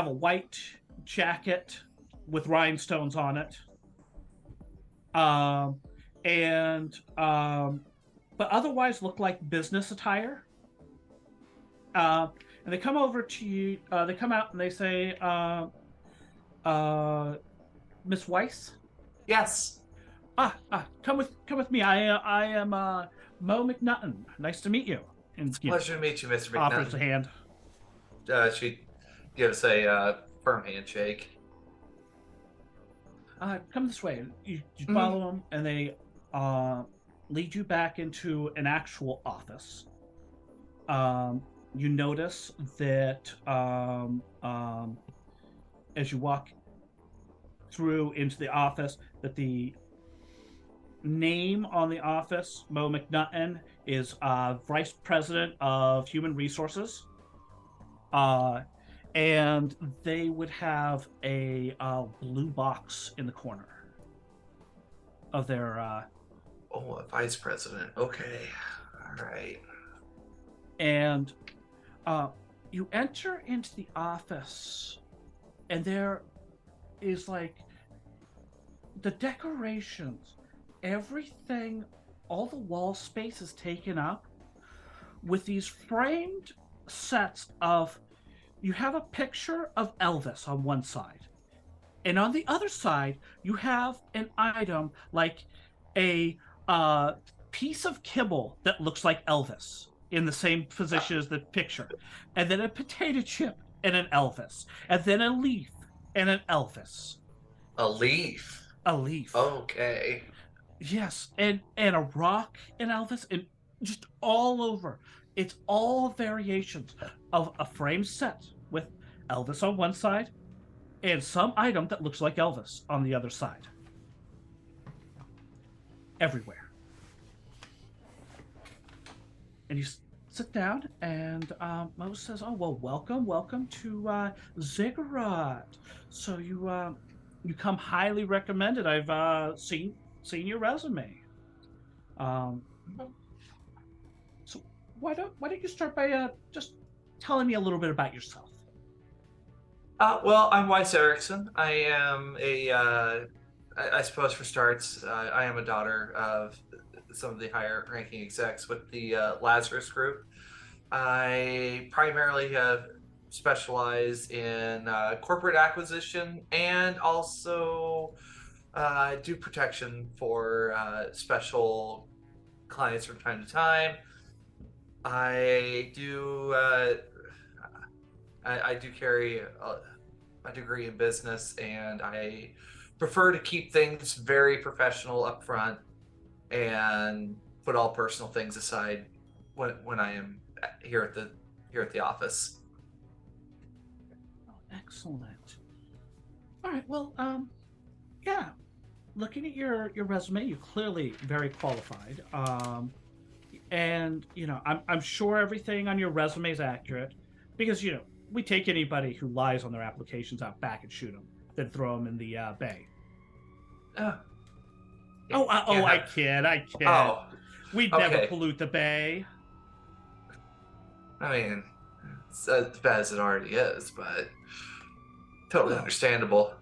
a white jacket with rhinestones on it. But otherwise look like business attire. And they come over to you. They come out and they say, "Miss Weiss." Yes. Come with me. I am Mo McNutton. Nice to meet you. And Pleasure to meet you, Mr. McNutton. offers a hand. She gives a firm handshake. Come this way. You follow them, and they lead you back into an actual office. you notice that as you walk through into the office, that the name on the office, Mo McNutton, is Vice President of Human Resources. And they would have a blue box in the corner of their... Oh, a vice president. Okay. All right. And you enter into the office, and there is like the decorations, everything, all the wall space is taken up with these framed sets of, you have a picture of Elvis on one side, and on the other side you have an item like a piece of kibble that looks like Elvis in the same position as the picture, and then a potato chip and an Elvis, and then a leaf and an Elvis. A leaf. A leaf. Okay. Yes, and a rock and Elvis, and just all over. It's all variations of a frame set with Elvis on one side and some item that looks like Elvis on the other side. Everywhere. And you sit down, and Mo says, "Oh well, welcome to Ziggurat. So you come highly recommended. I've seen your resume. So why don't you start by just telling me a little bit about yourself?" Well, I'm Weiss Erickson. I am I suppose for starts, I am a daughter of some of the higher ranking execs with the Lazarus group. I primarily have specialized in corporate acquisition and also do protection for special clients from time to time. I do carry a degree in business, and I prefer to keep things very professional up front and put all personal things aside when I am here at the office. Oh, excellent. All right. Well, yeah. Looking at your resume, you're clearly very qualified. And I'm sure everything on your resume is accurate, because we take anybody who lies on their applications out back and shoot them, then throw them in the bay. I kid. Oh, We'd okay. never pollute the bay. I mean, it's as bad as it already is, but totally understandable.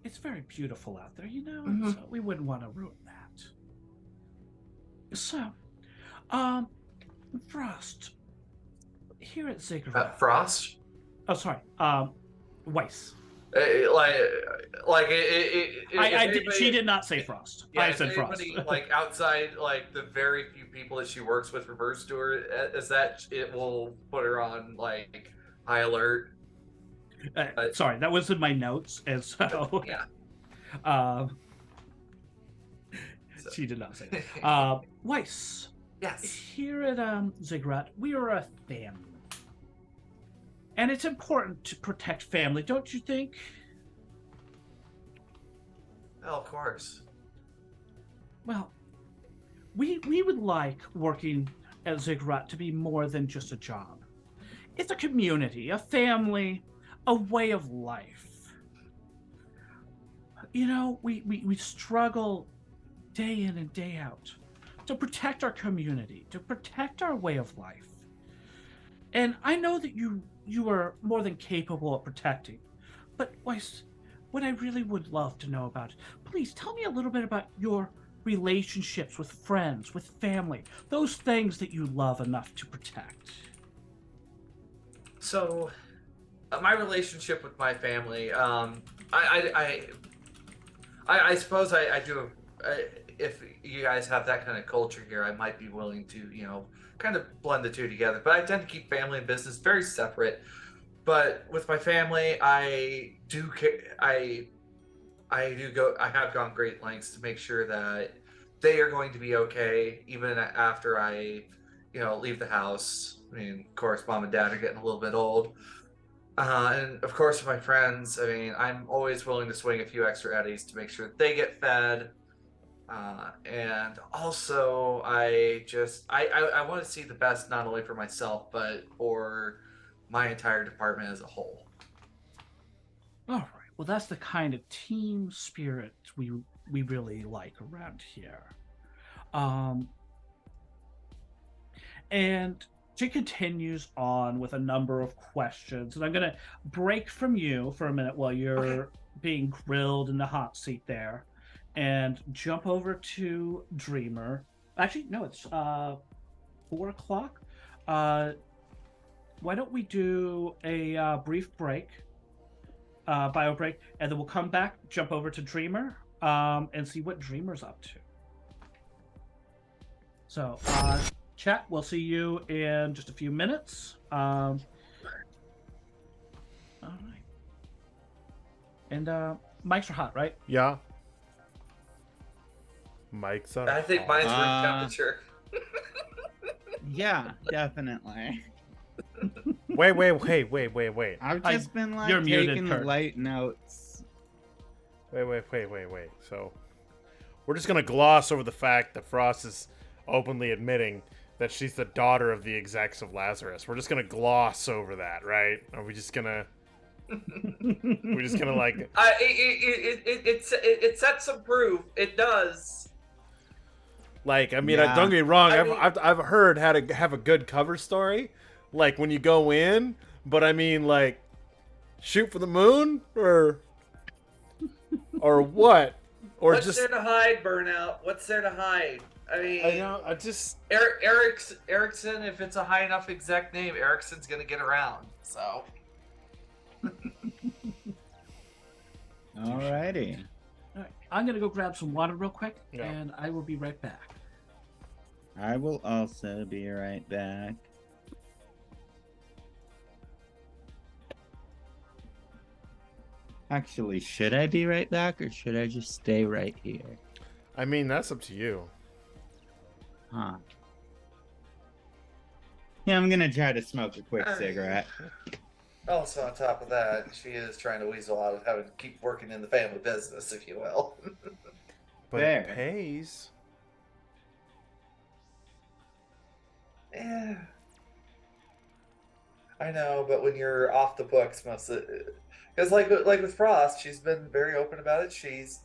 It's very beautiful out there, Mm-hmm. so we wouldn't want to ruin that. So, Frost, here at Ziggurat. Frost? Oh, sorry. Weiss. She did not say Frost. Yeah, I said Frost. Like outside, like the very few people that she works with refers to her as that, it will put her on like high alert. Sorry, that was in my notes, and so yeah. She did not say that. Weiss. Yes. Here at Ziggurat, we are a family. And it's important to protect family, don't you think? Well, of course. Well, we would like working at Ziggurat to be more than just a job. It's a community, a family, a way of life. We struggle day in and day out to protect our community, to protect our way of life. And I know that you are more than capable of protecting. But Weiss, what I really would love to know about, please tell me a little bit about your relationships with friends, with family, those things that you love enough to protect. So, my relationship with my family, I suppose I do. If you guys have that kind of culture here, I might be willing to, kind of blend the two together. But I tend to keep family and business very separate. But with my family, I have gone great lengths to make sure that they are going to be okay, even after I leave the house. I mean, of course, mom and dad are getting a little bit old. And of course, my friends, I mean, I'm always willing to swing a few extra eddies to make sure that they get fed. And also, I want to see the best not only for myself, but for my entire department as a whole. All right. Well, that's the kind of team spirit we really like around here. And she continues on with a number of questions, and I'm going to break from you for a minute while you're being grilled in the hot seat there, and jump over to Dreamer. Actually, no, it's 4:00. Why don't we do a brief break, bio break, and then we'll come back, jump over to Dreamer, and see what Dreamer's up to. So, chat, we'll see you in just a few minutes. All right. And mics are hot, right? Yeah. Mics are I think mine's room temperature. Yeah, definitely. Wait. I've just been like you're muted, taking Kurt. light notes. Wait. So, we're just gonna gloss over the fact that Frost is openly admitting that she's the daughter of the execs of Lazarus. We're just gonna gloss over that, right? Are we just gonna? We're just gonna like. It sets some proof. It does. Like, I mean, Yeah. don't get me wrong. I mean- I've heard how to have a good cover story, like when you go in. But I mean, like, shoot for the moon, or what, or What's just. there to hide, Burnout? What's there to hide? I mean, I know. I just. Erickson. If it's a high enough exec name, Erickson's gonna get around. So. Alrighty. All right. I'm going to go grab some water real quick, Yeah. and I will be right back. I will also be right back. Actually, should I be right back or should I just stay right here? I mean, that's up to you. Huh. Yeah, I'm gonna try to smoke a quick cigarette. Also, on top of that, she is trying to weasel out of having to keep working in the family business, if you will. But Fair. it pays. Yeah. I know, but when you're off the books, most of because like with Frost, she's been very open about it. She's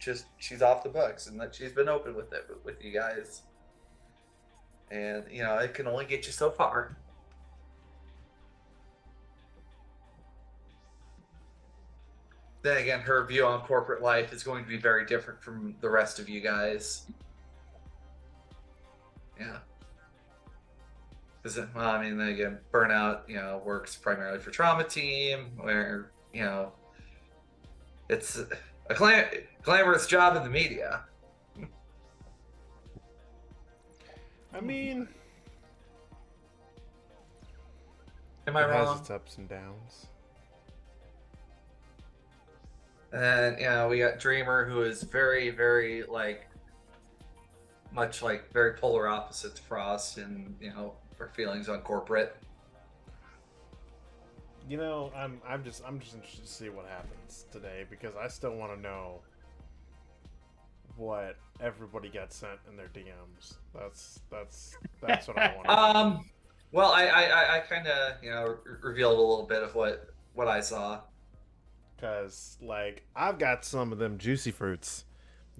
off the books, and that she's been open with it with you guys. And it can only get you so far. Then again, her view on corporate life is going to be very different from the rest of you guys. Yeah. Because, well, I mean, again, Burnout, works primarily for Trauma Team, where, it's a glamorous job in the media. I mean, Am I it has wrong? its ups and downs. And then, we got Dreamer, who is very, very, very polar opposite to Frost and, her feelings on corporate. I'm just interested to see what happens today, because I still want to know what everybody got sent in their DMs. That's what I want to know. Well, I kind of, revealed a little bit of what I saw. Because, I've got some of them juicy fruits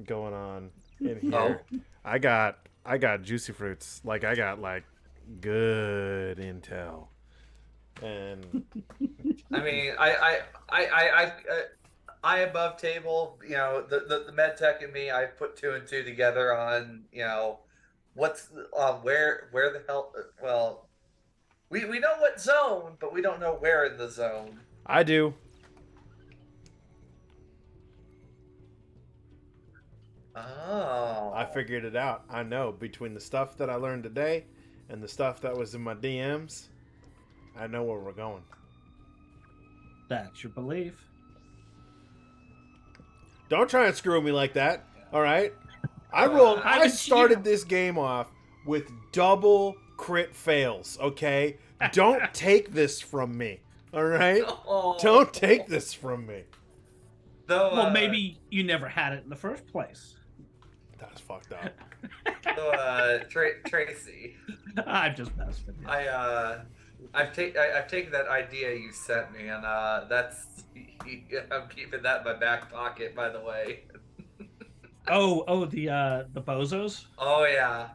going on in here. Oh. I got juicy fruits. I got, good intel. And... I mean, I above table, the med tech in me, I put 2 and 2 together on, what's, where the hell, well, we know what zone, but we don't know where in the zone. I do. Oh. I figured it out. I know. Between the stuff that I learned today and the stuff that was in my DMs, I know where we're going. That's your belief. Don't try and screw me like that. All right. I I was started this game off with double crit fails, okay? Don't take this from me, all right? Oh. Don't take this from me. Though, Well, maybe you never had it in the first place. That's fucked up. Tracy, I'm just messing with you. I've taken that idea you sent me, and that's I'm keeping that in my back pocket. By the way. The bozos. Oh yeah.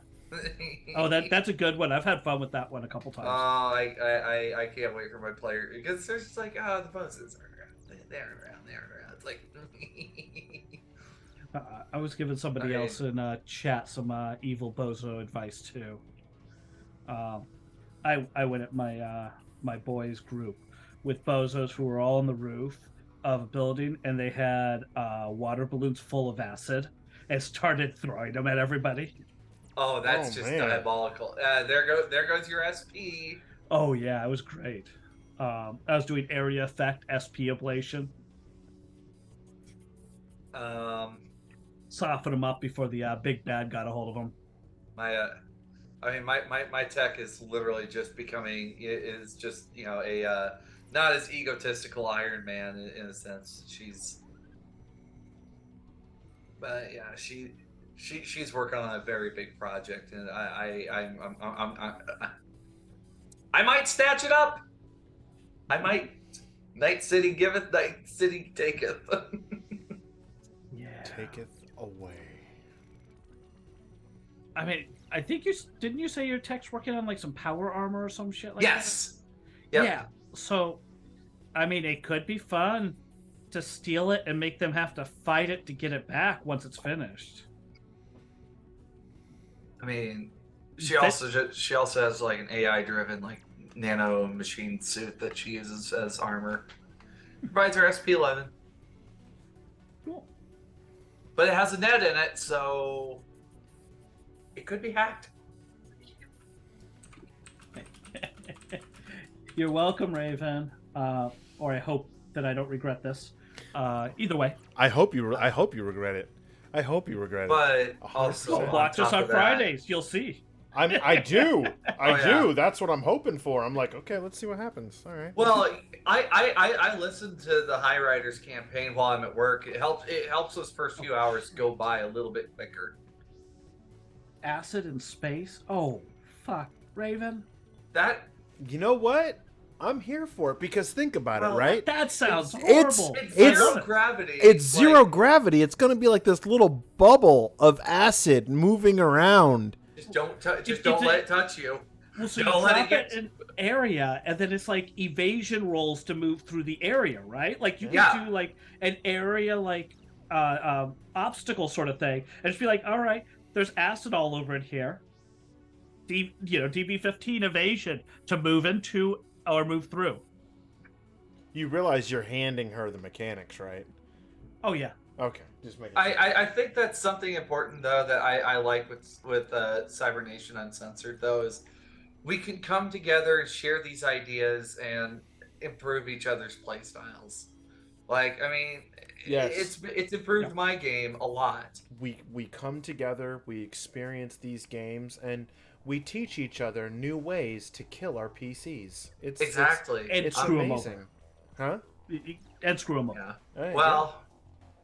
Oh, that's a good one. I've had fun with that one a couple times. Oh, I can't wait for my player because there's just like the bosses are around. They're around. It's like. I was giving somebody else in chat some evil bozo advice too. I went at my boys group with bozos who were all on the roof of a building, and they had water balloons full of acid and started throwing them at everybody. Oh, that's just man. diabolical. There goes your SP. Oh yeah, it was great. I was doing area effect SP ablation. Soften them up before the big bad got a hold of them. My tech is literally just becoming a not as egotistical Iron Man in a sense. She's working on a very big project, and I might snatch it up. I might. Night City giveth, Night City taketh. Yeah. Taketh away. I mean, I think didn't you say your tech's working on like some power armor or some shit like Yes. that? Yep. Yeah. So, I mean, it could be fun to steal it and make them have to fight it to get it back once it's finished. I mean, she also has like an AI driven like nano machine suit that she uses as armor. Provides her SP11. Cool. But it has a net in it, so it could be hacked. You're welcome, Raven. Or I hope that I don't regret this. Either way. I hope you regret it. I hope you regret it. But 100%. also, Watch us on top of that- Fridays. You'll see. I do. I yeah. do. That's what I'm hoping for. I'm like, okay, let's see what happens. All right. Well, I listen to the High Riders campaign while I'm at work. It helps those first few hours go by a little bit quicker. Acid in space? Oh, fuck. Raven? That You know what? I'm here for it because think about it, right? That sounds It's- horrible. it's It's- zero gravity. It's zero like, gravity. It's going to be like this little bubble of acid moving around. Just don't let it touch you. Well, so Don't you let drop it get- it in area, and then it's like evasion rolls to move through the area, right? Like you Yeah. can do like an area like obstacle sort of thing, and just be like, all right, there's acid all over it here. DB15 evasion to move into or move through. You realize you're handing her the mechanics, right? Oh yeah. Okay, just make it. I think that's something important though that I like with Cybernation Uncensored though is we can come together and share these ideas and improve each other's play styles. Like I mean, Yes. it's improved my game a lot. We come together, we experience these games, and we teach each other new ways to kill our PCs. Exactly. And It's screw 'em amazing. Huh? And screw them up. Yeah. Hey, Well,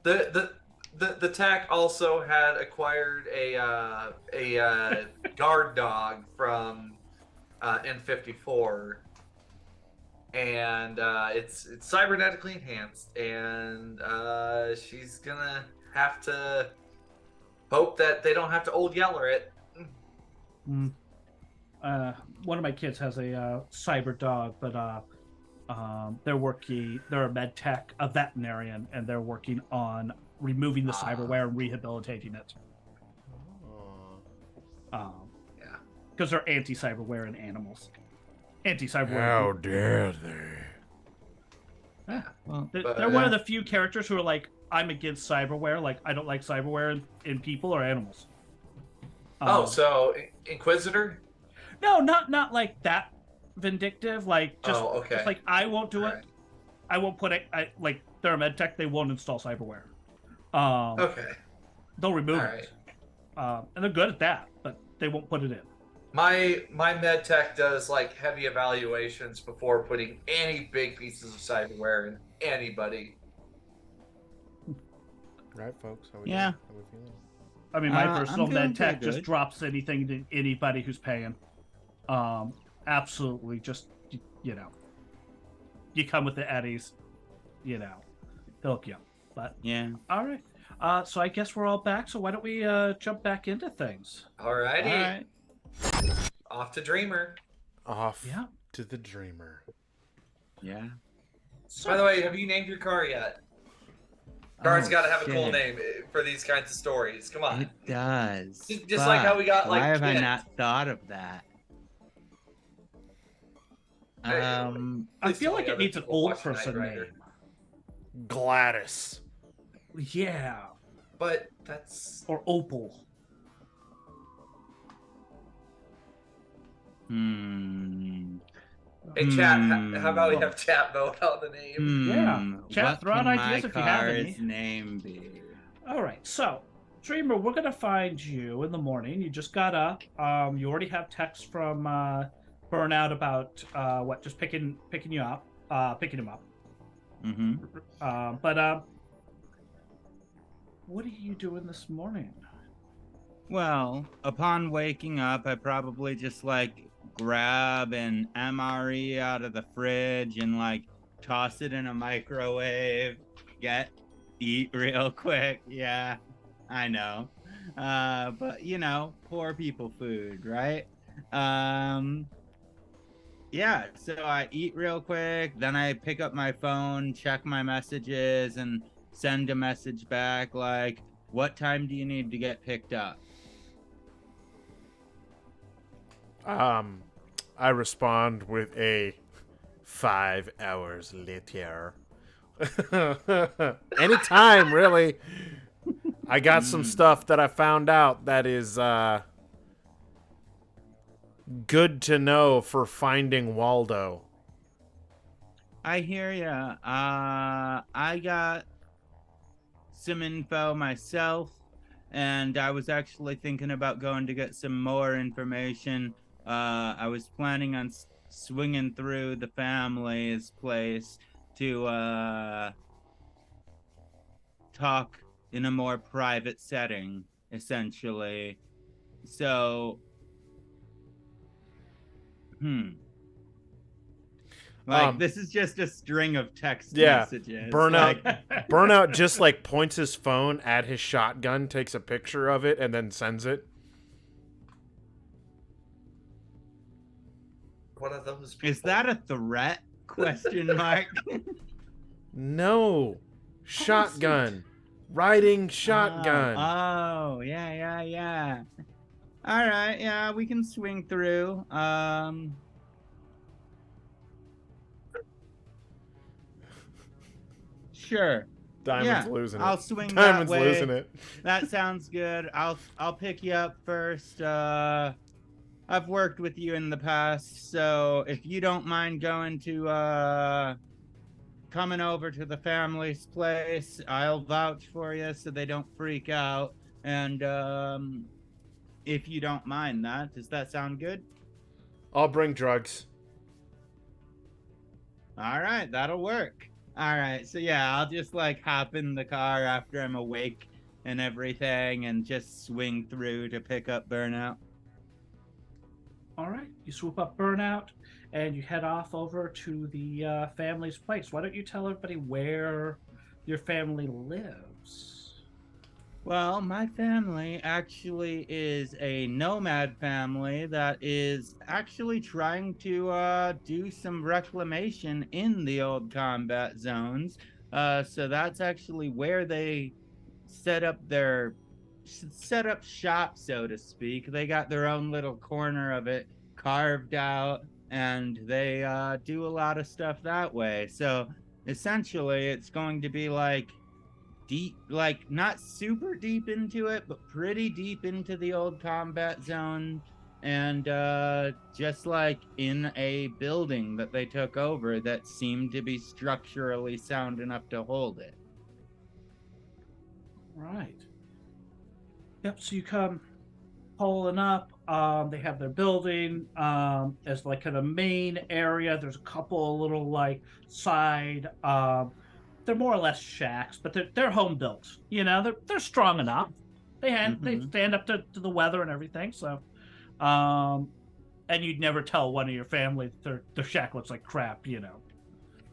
the tech also had acquired a guard dog from N54, and it's cybernetically enhanced, and she's gonna have to hope that they don't have to old yeller it. One of my kids has a cyber dog, but they're a med tech, a veterinarian, and they're working on removing the cyberware and rehabilitating it. Aw. Yeah. Because they're anti-cyberware and animals. Anti-cyberware. How dare they? Yeah. Well, They're one of the few characters who are like, I'm against cyberware. Like, I don't like cyberware in people or animals. So Inquisitor? No, not like that vindictive. Like, just, okay. just like, I won't do it. Alright. I won't put it. Like, they're a med tech. They won't install cyberware. Okay. They'll remove Alright. it. And they're good at that, but they won't put it in. My med tech does like heavy evaluations before putting any big pieces of cyberware in anybody. Right, folks? How we Yeah. doing? How we feeling? I mean, my I'm personal doing med tech pretty just good. drops anything to anybody who's paying. Absolutely, just you know, you come with the eddies, you know, they'll hook you up. But Yeah. all right, so I guess we're all back. So why don't we jump back into things? Alrighty. All right. Off to Dreamer. Off Yeah. to the dreamer. Yeah. So, By the way, have you named your car yet? Car's Oh, got to have a cool shit. name for these kinds of stories. Come on. It does. Just like how we got, Fuck, like, why have I Twit. not thought of that? I Please feel tell like me it other needs an people old watch Knight person Rider. name. Gladys. Yeah, But that's or Opal. Hey, chat. Hmm. How about we have chat vote on the name? Yeah. Chat, What throw out can ideas my if you have car's any. name be? All right, so Dreamer, we're gonna find you in the morning. You just got up. You already have text from Burnout about what? Just picking you up, picking him up. Mm-hmm. But what are you doing this morning? Well, upon waking up, I probably just like grab an MRE out of the fridge and like toss it in a microwave, eat real quick. Yeah, I know. But you know, poor people food, right? Yeah, so I eat real quick, then I pick up my phone, check my messages, and send a message back like, what time do you need to get picked up? I respond with a 5 hours later. Anytime, really. I got some stuff that I found out that is good to know for finding Waldo. I hear ya. I got some info myself, and I was actually thinking about going to get some more information. I was planning on swinging through the family's place to talk in a more private setting, essentially. So, Like, this is just a string of text messages. Burnout, Like, Burnout just like points his phone at his shotgun, takes a picture of it, and then sends it. What are those people? is that a threat? Question mark. No. Shotgun. Riding shotgun. Oh, yeah. All right, yeah, we can swing through. Sure. Diamond's losing it. I'll swing Diamond's that way. losing it. That sounds good. I'll pick you up first. I've worked with you in the past, so if you don't mind going to coming over to the family's place, I'll vouch for you so they don't freak out. And if you don't mind that, does that sound good? I'll bring drugs. All right, that'll work. All right, so yeah, I'll just like hop in the car after I'm awake and everything and just swing through to pick up Burnout. All right, you swoop up Burnout and you head off over to the family's place. Why don't you tell everybody where your family lives? Well, my family actually is a nomad family that is actually trying to do some reclamation in the old combat zones. So that's actually where they set up shop, so to speak. They got their own little corner of it carved out, and they do a lot of stuff that way. So essentially, it's going to be like deep, like not super deep into it, but pretty deep into the old combat zone, and just like in a building that they took over that seemed to be structurally sound enough to hold it. Right. Yep, so you come pulling up. They have their building as like kind of main area. There's a couple of little like side. They're more or less shacks, but they're home built. You know, they're strong enough. They stand up to the weather and everything. So, and you'd never tell one of your family that their shack looks like crap. You know,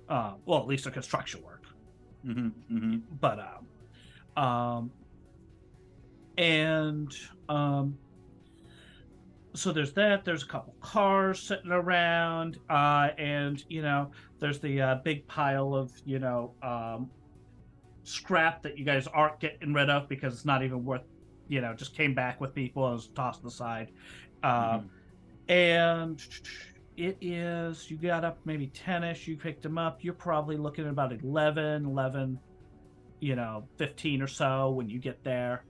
well, at least their construction work. But so there's that. There's a couple cars sitting around, and you know, there's the big pile of scrap that you guys aren't getting rid of because it's not even worth. You know, just came back with people and was tossed aside, and it is. You got up maybe 10ish. You picked them up. You're probably looking at about 11, 15 or so when you get there.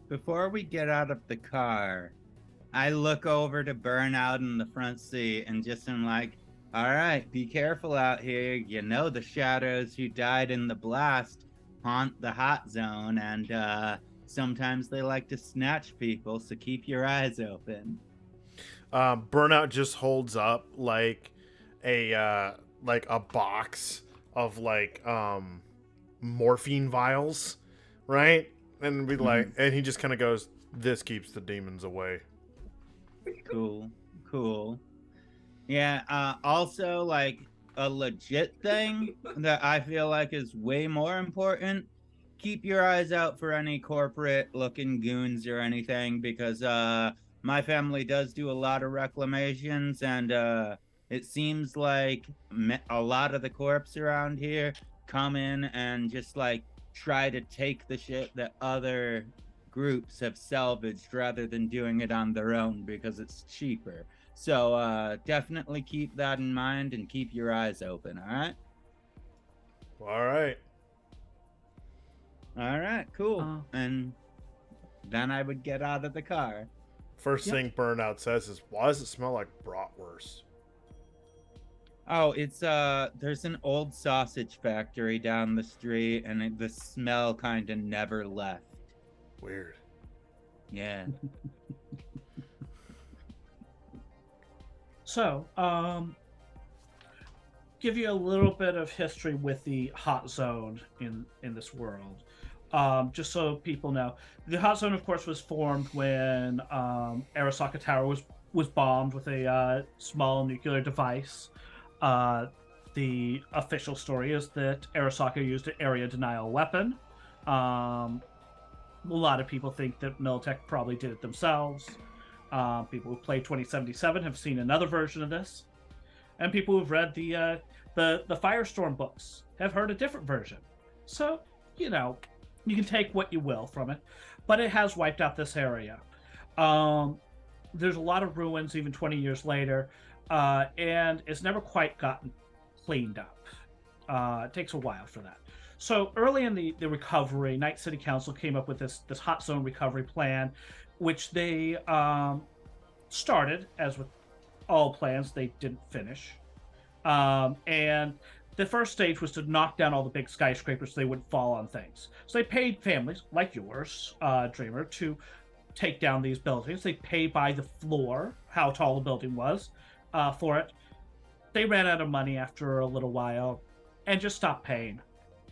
Before we get out of the car, I look over to Burnout in the front seat and just am like, all right, be careful out here. You know the shadows who died in the blast haunt the hot zone, and sometimes they like to snatch people, so keep your eyes open. Burnout just holds up like a box of morphine vials, right? And and he just kind of goes, "This keeps the demons away." Cool. Yeah, also, like, a legit thing that I feel like is way more important, keep your eyes out for any corporate-looking goons or anything, because my family does do a lot of reclamations, and it seems like a lot of the corps around here come in and just, like, try to take the shit that other groups have salvaged rather than doing it on their own because it's cheaper. So definitely keep that in mind and keep your eyes open, all right? All right, cool. And then I would get out of the car. First thing Burnout says is, "Why does it smell like bratwurst?" Oh, it's there's an old sausage factory down the street, and the smell kind of never left. Weird. Yeah. So, give you a little bit of history with the hot zone in this world, just so people know. The hot zone, of course, was formed when Arasaka Tower was bombed with a small nuclear device. The official story is that Arasaka used an area denial weapon. A lot of people think that Militech probably did it themselves. People who play 2077 have seen another version of this, and people who've read the Firestorm books have heard a different version. So, you know, you can take what you will from it, but it has wiped out this area. There's a lot of ruins even 20 years later, and it's never quite gotten cleaned up. It takes a while for that. So early in the recovery, Night City Council came up with this hot zone recovery plan, which they started. As with all plans, they didn't finish. And the first stage was to knock down all the big skyscrapers so they wouldn't fall on things. So they paid families like yours, Dreamer, to take down these buildings. They pay by the floor, how tall the building was, for it. They ran out of money after a little while and just stopped paying,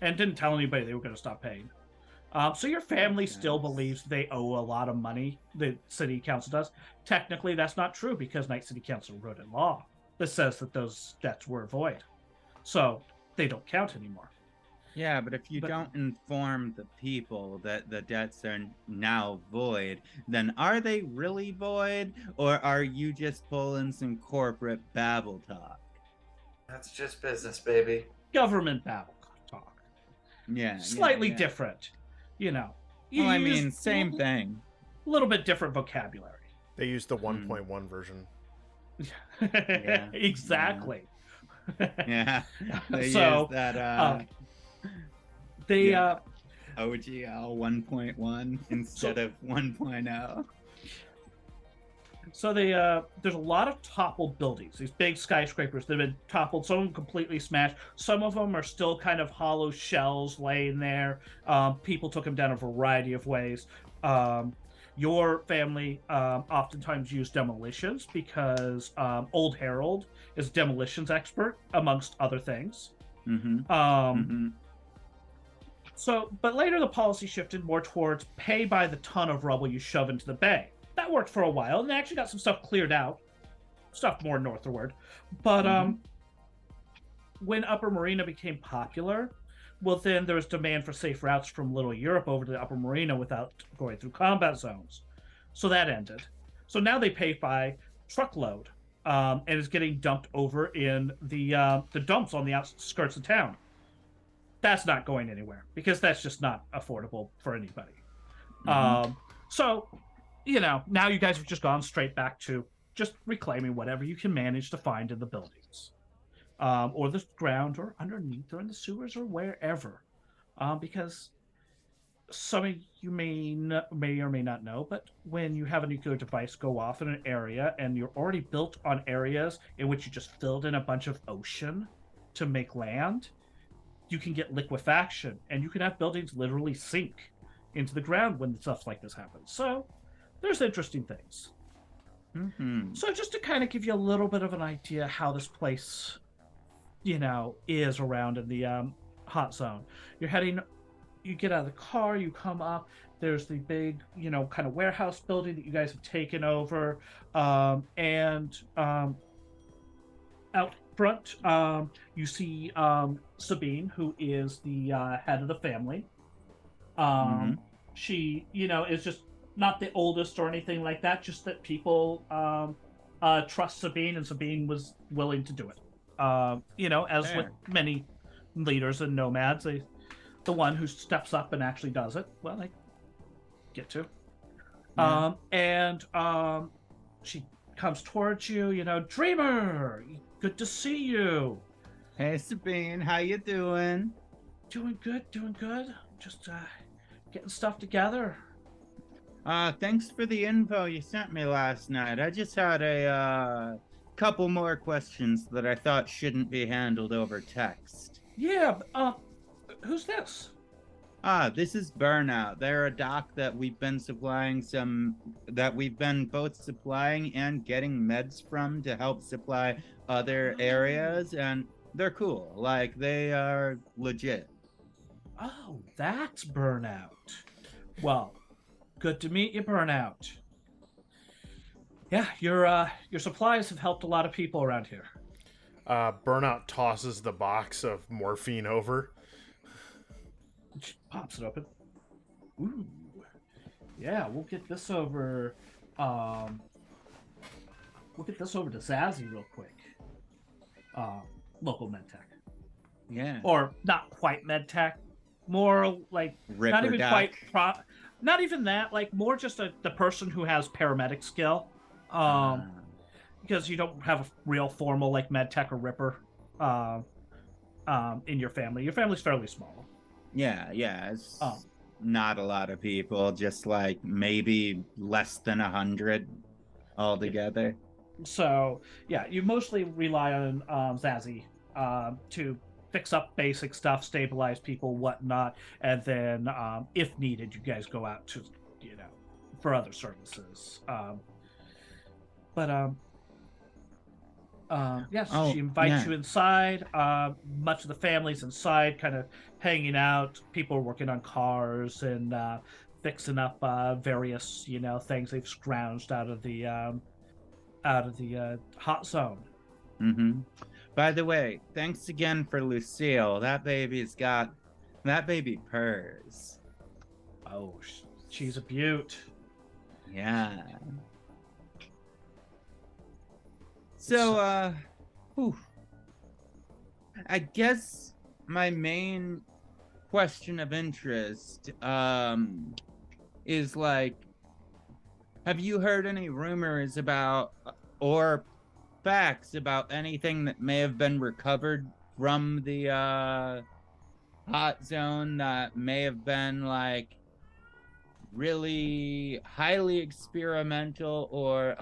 and didn't tell anybody they were going to stop paying. So your family still believes they owe a lot of money, the city council does. Technically, that's not true because Night City Council wrote a law that says that those debts were void. So they don't count anymore. Yeah, but if you don't inform the people that the debts are now void, then are they really void, or are you just pulling some corporate babble talk? That's just business, baby. Government babble talk. Yeah. Slightly different, you know. Well, I mean, same thing. A little bit different vocabulary. They used the 1.1 version. Yeah. Exactly. Yeah. They So, used that OGL 1.1 instead of 1.0. So there's a lot of toppled buildings, these big skyscrapers that have been toppled, some of them completely smashed. Some of them are still kind of hollow shells laying there. People took them down a variety of ways. Your family oftentimes use demolitions because Old Harold is a demolitions expert, amongst other things. So, but later the policy shifted more towards pay by the ton of rubble you shove into the bay. That worked for a while, and they actually got some stuff cleared out. Stuff more northward. But when Upper Marina became popular, well, then there was demand for safe routes from Little Europe over to the Upper Marina without going through combat zones. So that ended. So now they pay by truckload, and is getting dumped over in the dumps on the outskirts of town. That's not going anywhere because that's just not affordable for anybody. So, now you guys have just gone straight back to just reclaiming whatever you can manage to find in the buildings, or the ground, or underneath, or in the sewers, or wherever. Because some of you may or may not know, but when you have a nuclear device go off in an area and you're already built on areas in which you just filled in a bunch of ocean to make land, you can get liquefaction, and you can have buildings literally sink into the ground when stuff like this happens. So there's interesting things. So just to kind of give you a little bit of an idea how this place, is around in the hot zone. You get out of the car, you come up, there's the big, kind of warehouse building that you guys have taken over. And out front, you see Sabine, who is the head of the family. She, is just not the oldest or anything like that, just that people trust Sabine, and Sabine was willing to do it. As with many leaders and nomads, the one who steps up and actually does it, well, they get to. She comes towards you, Dreamer, good to see you. Hey, Sabine, how you doing? Doing good. Just getting stuff together. Thanks for the info you sent me last night. I just had a couple more questions that I thought shouldn't be handled over text. Yeah, who's this? This is Burnout. They're a doc that we've been both supplying and getting meds from to help supply other areas, and they're cool. Like, they are legit. Oh, that's Burnout. Well, good to meet you, Burnout. Yeah, your supplies have helped a lot of people around here. Burnout tosses the box of morphine over. She pops it open. Ooh. Yeah, we'll get this over. We'll get this over to Zazzy real quick. Local medtech. Yeah. Or not quite medtech. More like Ripper not even doc. quite not even that, like more just the person who has paramedic skill. Because you don't have a real formal like medtech or Ripper in your family. Your family's fairly small. Yeah, it's not a lot of people, just like maybe less than 100 altogether. So yeah, you mostly rely on Zazzy to fix up basic stuff, stabilize people, whatnot, and then if needed, you guys go out to for other services. She invites you inside. Much of the family's inside, kind of hanging out. People are working on cars and fixing up various, things they've scrounged out of the hot zone. By the way, thanks again for Lucille. That baby purrs. Oh, she's a beaut. Yeah. So, I guess my main question of interest is like, have you heard any rumors about or facts about anything that may have been recovered from the hot zone that may have been like really highly experimental or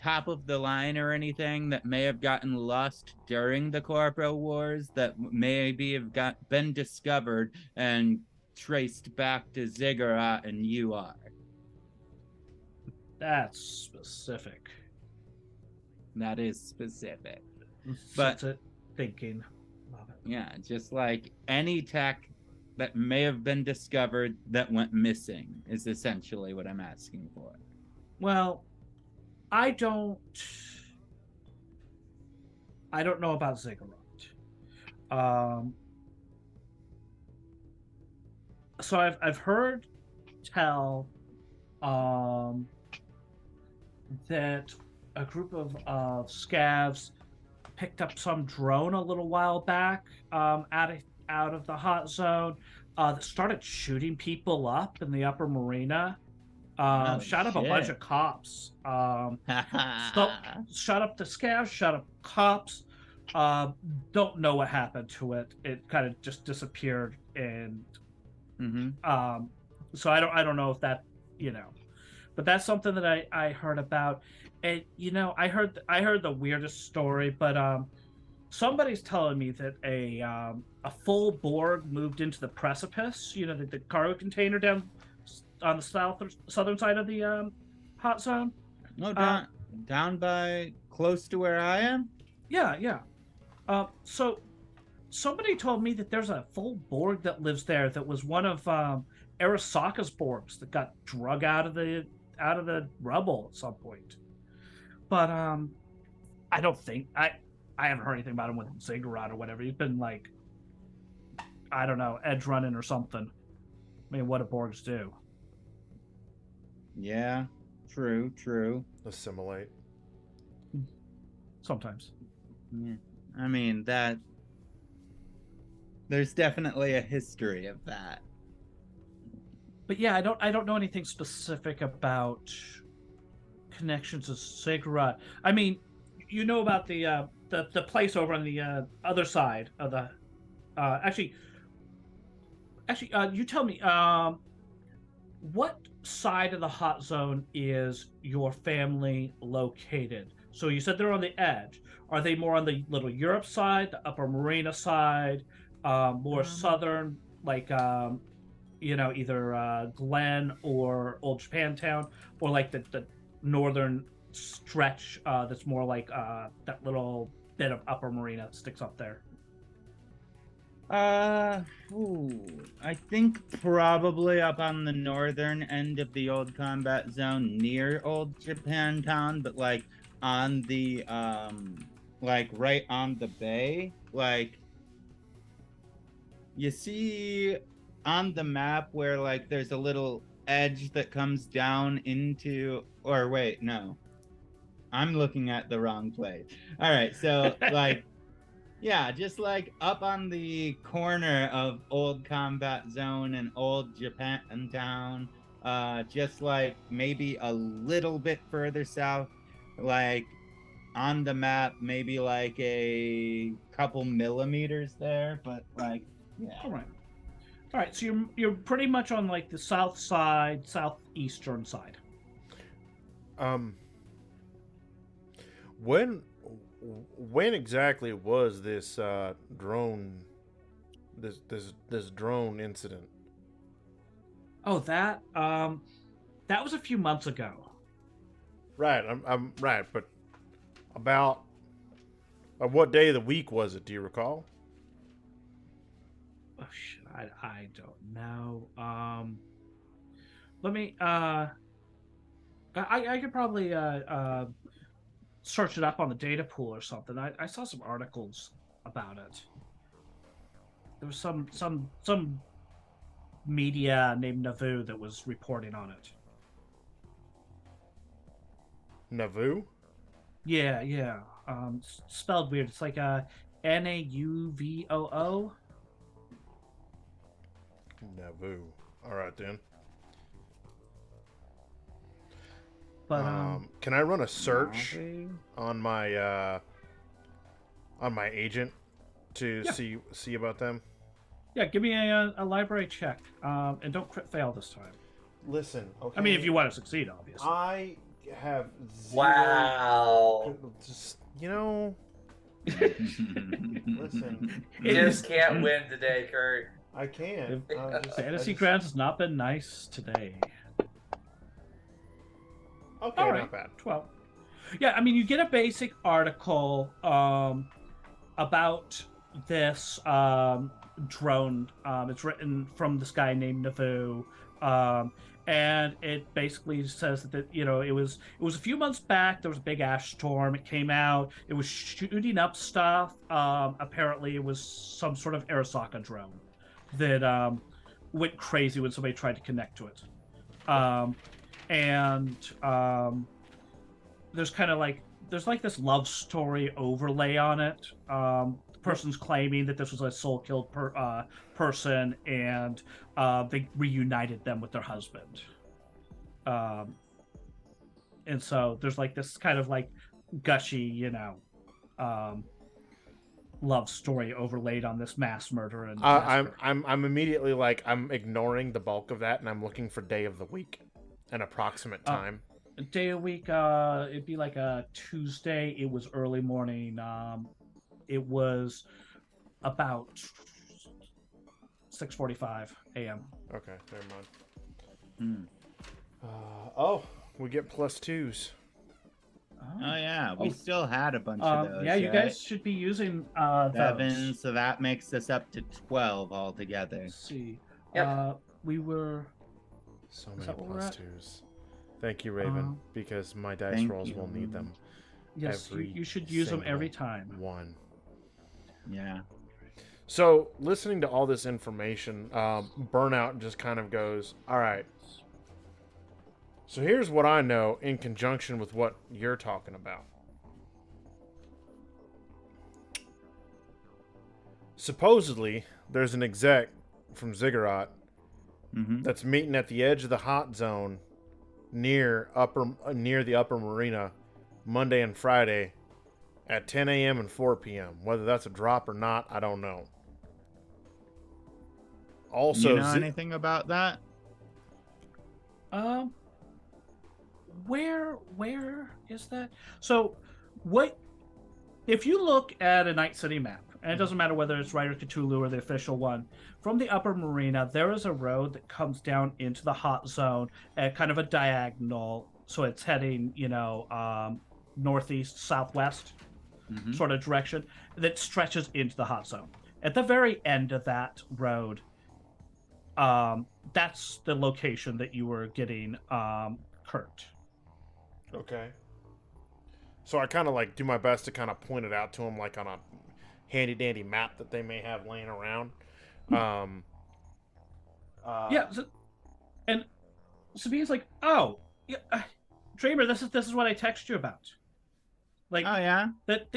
top of the line or anything that may have gotten lost during the Corpo Wars that maybe have been discovered and traced back to Ziggurat and UR. That's specific. That is specific. That's it. Thinking. Love it. Yeah, just like any tech that may have been discovered that went missing is essentially what I'm asking for. Well, I don't know about Ziggurat. So I've heard tell that a group of scavs picked up some drone a little while back out of the hot zone that started shooting people up in the upper marina. Shot up a bunch of cops. Shot up the scavs, shot up cops. Don't know what happened to it. It kind of just disappeared, and so I don't know if that, but that's something that I heard about. And I heard the weirdest story, but somebody's telling me that a full Borg moved into the precipice, the cargo container down on the southern side of the hot zone. No, down by close to where I am? Yeah. So somebody told me that there's a full Borg that lives there that was one of Arasaka's Borgs that got drug out of the rubble at some point. But I don't think I haven't heard anything about him with Ziggurat or whatever. He's been like, I don't know, edge running or something. I mean, what do Borgs do? Yeah, true. Assimilate. Sometimes. Yeah. I mean, there's definitely a history of that. But yeah, I don't know anything specific about connections to Ziggurat. I mean, you know about the place over on the other side of the actually you tell me what side of the hot zone is your family located? So you said they're on the edge. Are they more on the Little Europe side, the Upper Marina side, more southern, like either Glen or Old Japantown, or like the northern stretch that's more like that little bit of Upper Marina that sticks up there? I think probably up on the northern end of the old combat zone near Old Japantown, but like on the like right on the bay. Like you see on the map where like there's a little edge that comes down into, or wait, no. I'm looking at the wrong place. All right, so like yeah, just like up on the corner of Old Combat Zone and Old Japantown, just like maybe a little bit further south, like on the map, maybe like a couple millimeters there, but like, yeah. All right. So you're pretty much on like the south side, southeastern side. When exactly was this drone this drone incident? Oh, that was a few months ago. Right, I'm right, but about what day of the week was it? Do you recall? Oh shit, I don't know. Let me I could probably search it up on the data pool or something. I saw some articles about it. There was some media named Nauvoo that was reporting on it. Nauvoo? Yeah. Spelled weird. It's like Nauvoo. Nauvoo. All right then. But can I run a search on my agent to see about them? Yeah, give me a library check, and don't crit fail this time. Listen, okay. I mean, if you want to succeed, obviously. I have zero. Wow. Just, listen. You just can't win today, Kurt. I can't. Fantasy Grounds has not been nice today. Okay, All right, not bad. 12. Yeah, I mean, you get a basic article about this drone. It's written from this guy named Navu, and it basically says that it was a few months back. There was a big ash storm. It came out. It was shooting up stuff. Apparently, it was some sort of Arasaka drone that went crazy when somebody tried to connect to it. There's kind of like this love story overlay on it. The person's claiming that this was a soul-killed person, and they reunited them with their husband. And so there's like this kind of like gushy, love story overlaid on this mass murder. And I'm immediately like, I'm ignoring the bulk of that, and I'm looking for day of the week, an approximate time. Day of week, it'd be like a Tuesday. It was early morning. It was about 6:45 a.m. Okay, never mind. We get +2s. Oh yeah, we still had a bunch of those. Yeah, you right? guys should be using 7, those. so that makes us up to 12 altogether. Let's see. Yep. We were. So Is many that what we're at? +2s. Thank you, Raven, because my dice Thank rolls you. will need them. Yes, Every you should use them every single time. One. Yeah. So, listening to all this information, Burnout just kind of goes, all right. So here's what I know in conjunction with what you're talking about. Supposedly, there's an exec from Ziggurat that's meeting at the edge of the hot zone near the upper marina Monday and Friday at 10 a.m. and 4 p.m. Whether that's a drop or not, I don't know. Also, you know anything about that? Where is that? So, what if you look at a Night City map, and it doesn't matter whether it's Rider Cthulhu or the official one, from the upper marina, there is a road that comes down into the hot zone at kind of a diagonal. So it's heading, northeast, southwest sort of direction that stretches into the hot zone. At the very end of that road, that's the location that you were getting Kurt. Okay. So I kind of like do my best to kind of point it out to him, like on a handy dandy map that they may have laying around. Yeah, and Sabine's like, "Oh, yeah, Dreamer, this is what I texted you about." Like, oh yeah,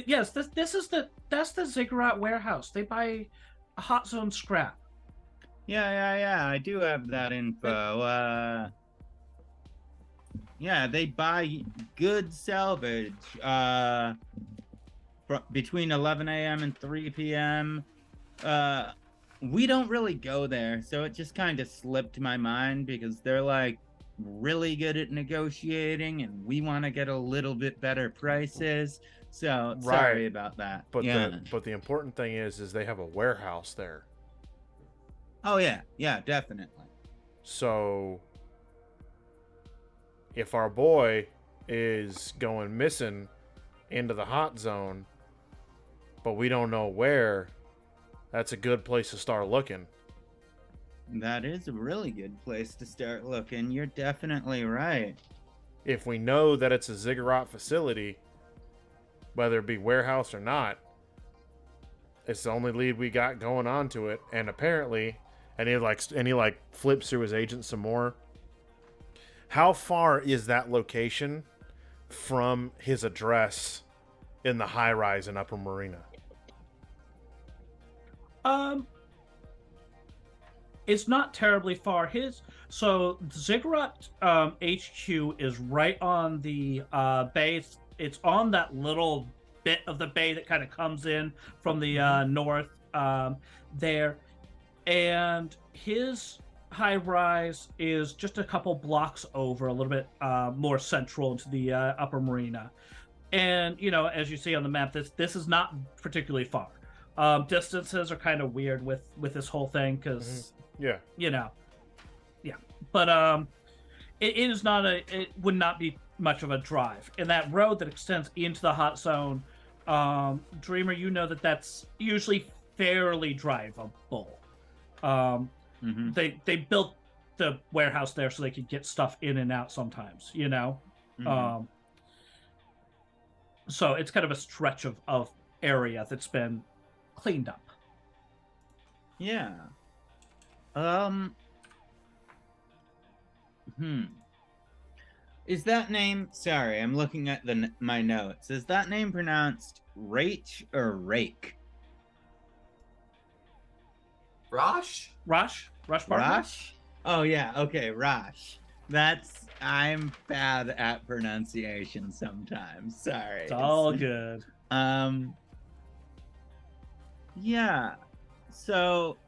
yes, that's the Ziggurat warehouse. They buy a hot zone scrap. Yeah. I do have that info. Yeah, they buy good salvage. Between 11 a.m. and 3 p.m. We don't really go there, so it just kind of slipped my mind because they're like really good at negotiating, and we want to get a little bit better prices. So sorry about that. But yeah. the important thing is they have a warehouse there. Oh yeah, definitely. So if our boy is going missing into the hot zone, but we don't know where, that's a good place to start looking. That is a really good place to start looking. You're definitely right. If we know that it's a Ziggurat facility, whether it be warehouse or not, it's the only lead we got going on to it. And apparently, and he flips through his agent some more. How far is that location from his address in the high rise in Upper Marina? It's not terribly far. Ziggurat HQ is right on the bay. It's on that little bit of the bay that kind of comes in from the north there. and his high rise is just a couple blocks over, a little bit more central into the upper marina. And as you see on the map, this is not particularly far. Distances are kind of weird with this whole thing because Yeah. Yeah, but it would not be much of a drive. And that road that extends into the hot zone, Dreamer, that's usually fairly drivable. They built the warehouse there so they could get stuff in and out sometimes, so it's kind of a stretch of area that's been cleaned up. Yeah. Is that name... Sorry, I'm looking at my notes. Is that name pronounced Rach or Rake? Rosh? Rosh Barton? Rosh? Oh, yeah. Okay, Rosh. I'm bad at pronunciation sometimes. Sorry. It's all good. Yeah. So,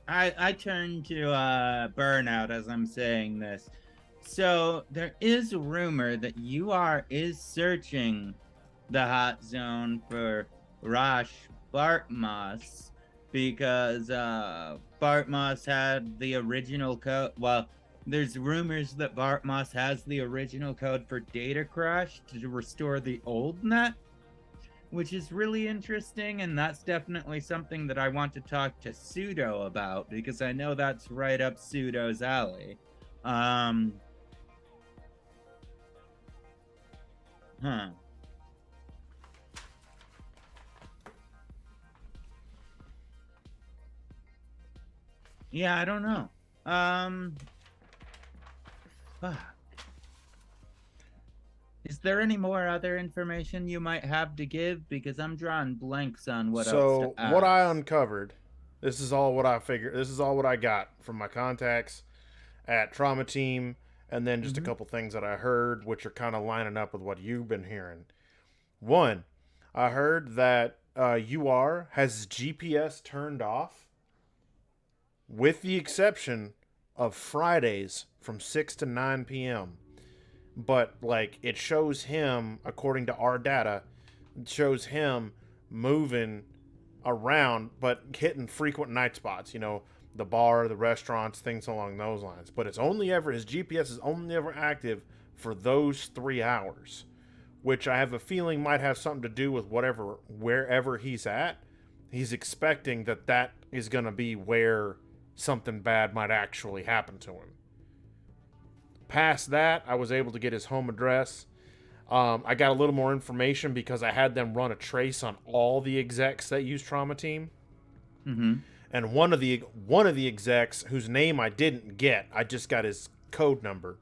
I turn to Burnout as I'm saying this. So, there is a rumor that is searching the hot zone for Rosh Bartmoss because Bartmoss had the original code. Well, there's rumors that Bartmoss has the original code for Datacrash to restore the old net, which is really interesting, and that's definitely something that I want to talk to Pseudo about, because I know that's right up Pseudo's alley. Yeah, I don't know. Fuck. Is there any more other information you might have to give? Because I'm drawing blanks on what else to ask. What I uncovered, this is all what I figured. This is all what I got from my contacts at Trauma Team, and then just a couple things that I heard, which are kind of lining up with what you've been hearing. One, I heard that UR has GPS turned off, with the exception of Fridays from 6 to 9 p.m. But, it shows him, according to our data, it shows him moving around, but hitting frequent night spots. The bar, the restaurants, things along those lines. But his GPS is only ever active for those 3 hours, which I have a feeling might have something to do with wherever he's at. He's expecting that is going to be where something bad might actually happen to him. Past that, I was able to get his home address. I got a little more information because I had them run a trace on all the execs that use Trauma Team. And one of the execs, whose name I didn't get, I just got his code number,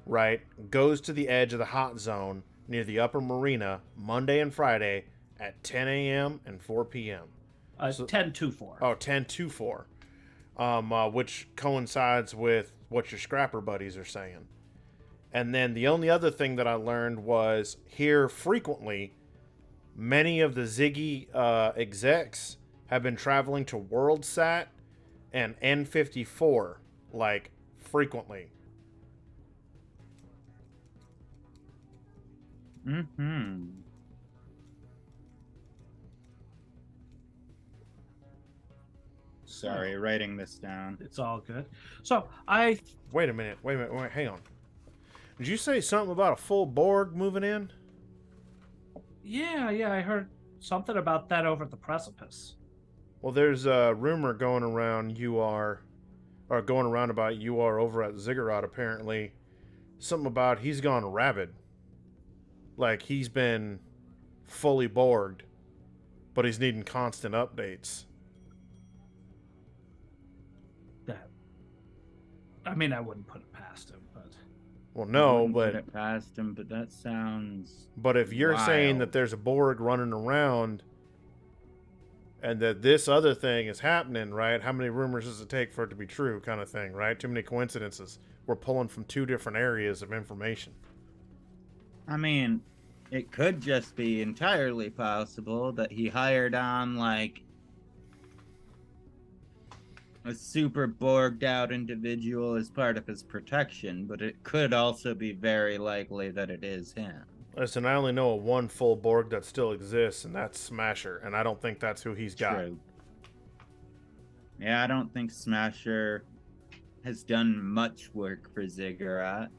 right, goes to the edge of the hot zone near the upper marina Monday and Friday at 10 a.m. and 4 p.m. 10-4. Oh, 10-4. Which coincides with what your scrapper buddies are saying. And then the only other thing that I learned was here frequently, many of the Ziggy execs have been traveling to WorldSat and N54, frequently. Sorry, writing this down. It's all good. So Wait a minute, hang on. Did you say something about a full Borg moving in? Yeah, I heard something about that over at the precipice. Well, there's a rumor going around about UR over at Ziggurat, apparently. Something about he's gone rabid. He's been fully Borged, but he's needing constant updates. I mean, I wouldn't put it past him, but... Well, no, Put it past him, but that sounds... But if you're saying that there's a Borg running around and that this other thing is happening, right? How many rumors does it take for it to be true, kind of thing, right? Too many coincidences. We're pulling from two different areas of information. I mean, it could just be entirely possible that he hired on, a super borged out individual as part of his protection, but it could also be very likely that it is him. Listen, I only know of one full Borg that still exists, and that's Smasher, and I don't think that's who he's got. True. Yeah, I don't think Smasher has done much work for Ziggurat.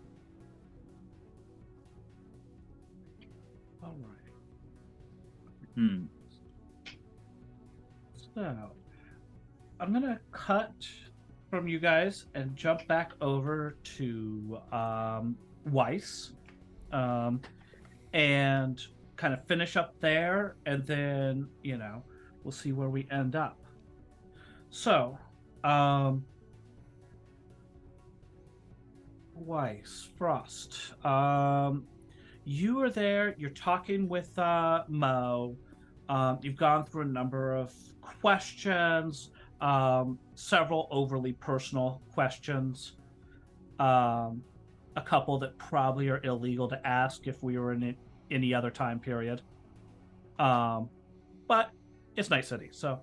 All right. Hmm. So, I'm gonna cut from you guys and jump back over to Weiss, and kind of finish up there, and then we'll see where we end up. So, Weiss, Frost, you are there. You're talking with Mo. You've gone through a number of questions, several overly personal questions, a couple that probably are illegal to ask if we were in any other time period. But it's Night City, so.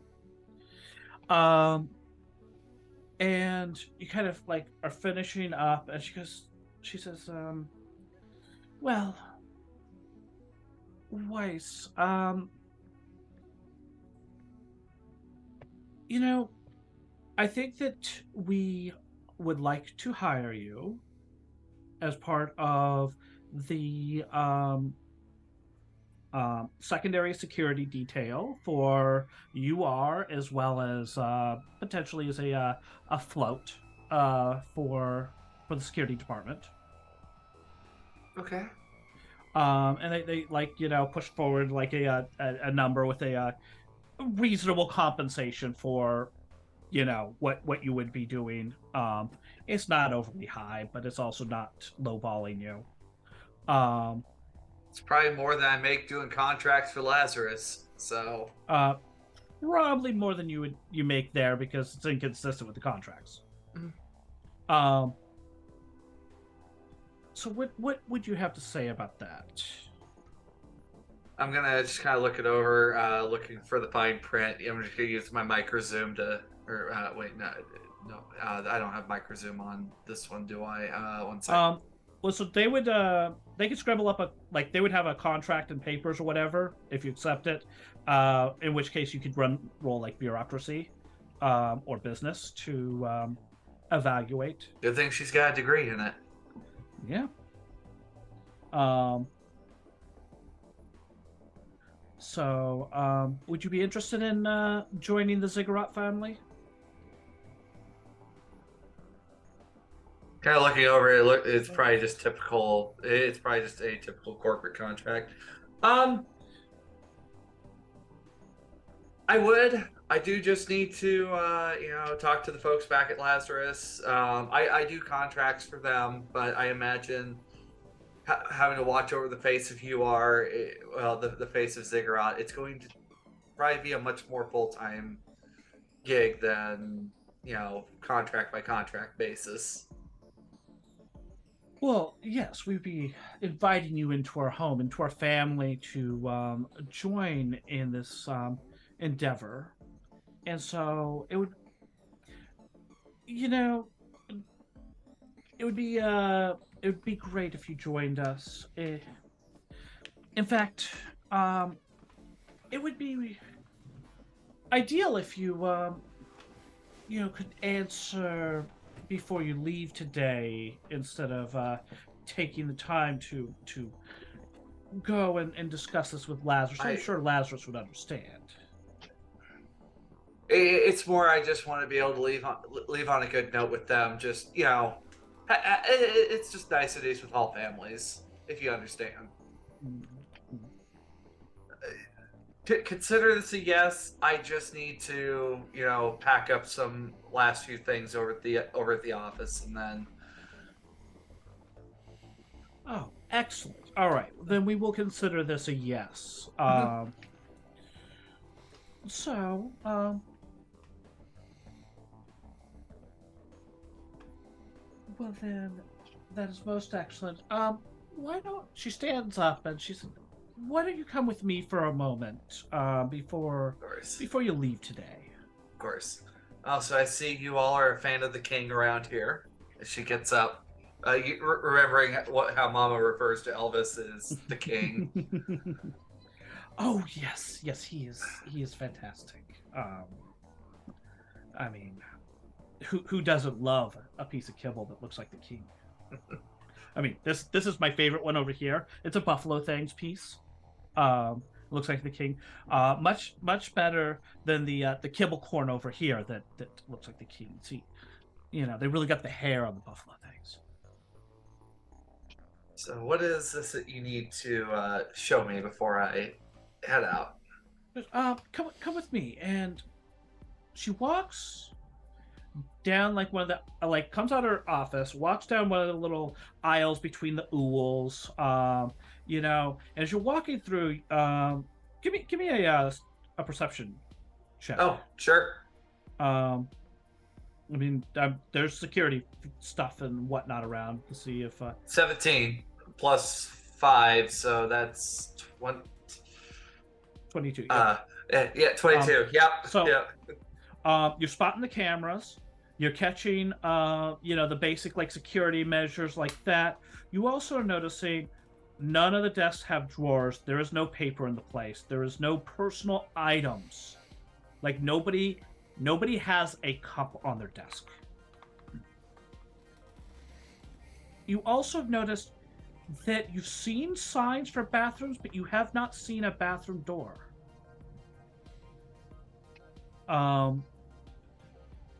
And you kind of like are finishing up, and she says, well, Weiss, I think that we would like to hire you as part of the secondary security detail for UR, as well as potentially as a float for the security department. Okay. And they like push forward like a number with a reasonable compensation for what you would be doing. It's not overly high, but it's also not lowballing you. It's probably more than I make doing contracts for Lazarus. So probably more than you make there, because it's inconsistent with the contracts. Mm-hmm. So what would you have to say about that? I'm gonna just kind of look it over, looking for the fine print. I'm just gonna use my micro zoom to, wait, no, I don't have micro zoom on this one, do I? One second. Well, so they could scribble up they would have a contract and papers or whatever if you accept it. In which case you could roll like bureaucracy, or business to evaluate. Good thing she's got a degree in it. Yeah. So, would you be interested in joining the Ziggurat family? Kind of looking over it, it's probably just typical. It's probably just a typical corporate contract. I would. I do just need to, talk to the folks back at Lazarus. I do contracts for them, but I imagine having to watch over the face of UR, the face of Ziggurat, it's going to probably be a much more full-time gig than, contract by contract basis. Well, yes, we'd be inviting you into our home, into our family, to join in this endeavor. And so it would, it would be great if you joined us. In fact, it would be ideal if you, could answer before you leave today, instead of taking the time to go and discuss this with Lazarus. I'm sure Lazarus would understand. It's more I just want to be able to leave on a good note with them. Just, it's just niceties with all families, if you understand. Consider this a yes. I just need to, pack up some last few things over at the office, and then. Oh, excellent. All right, then we will consider this a yes. So, well then, that is most excellent. Why don't she stands up and she said, "Why don't you come with me for a moment, before you leave today?" Of course. Also, I see you all are a fan of the king around here. As she gets up, remembering how Mama refers to Elvis as the king. Oh yes, he is fantastic. I mean, who doesn't love a piece of kibble that looks like the king? I mean, this is my favorite one over here. It's a Buffalo Things piece. Looks like the king. Much better than the kibble corn over here that looks like the king. See, they really got the hair on the Buffalo Things. So, what is this that you need to show me before I head out? Come with me. And she walks down like one of the comes out of her office, walks down one of the little aisles between the ools. And as you're walking through, give me a perception check. Oh, sure. I mean, there's security stuff and whatnot around to see if 17 plus 5, so that's 22. Yeah, 22. Yep. So, yep. You're spotting the cameras. You're catching, the basic security measures like that. You also are noticing none of the desks have drawers. There is no paper in the place. There is no personal items. Like nobody has a cup on their desk. You also have noticed that you've seen signs for bathrooms, but you have not seen a bathroom door.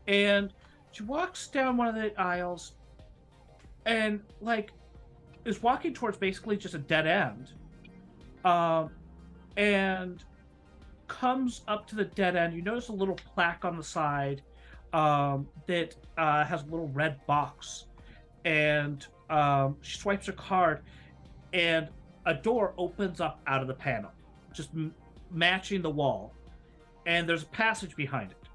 And she walks down one of the aisles and is walking towards basically just a dead end. And comes up to the dead end. You notice a little plaque on the side that has a little red box. And she swipes her card and a door opens up out of the panel, just matching the wall. And there's a passage behind it.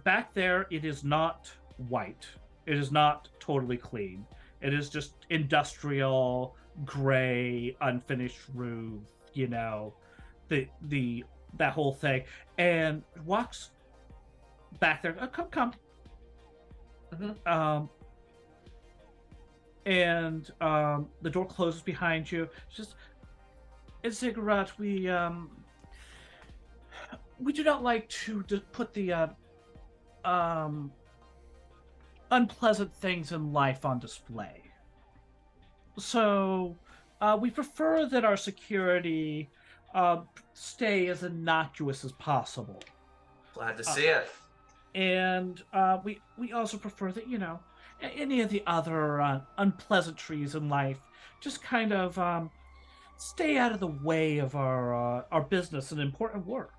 Back there, it is not white. It is not totally clean. It is just industrial, gray, unfinished roof, that whole thing. And walks back there. Come. Mm-hmm. And the door closes behind you. It's just, Ziggurat, we do not like to put the unpleasant things in life on display. So we prefer that our security stay as innocuous as possible. Glad to see it. And we also prefer that, any of the other unpleasantries in life just kind of stay out of the way of our business and important work.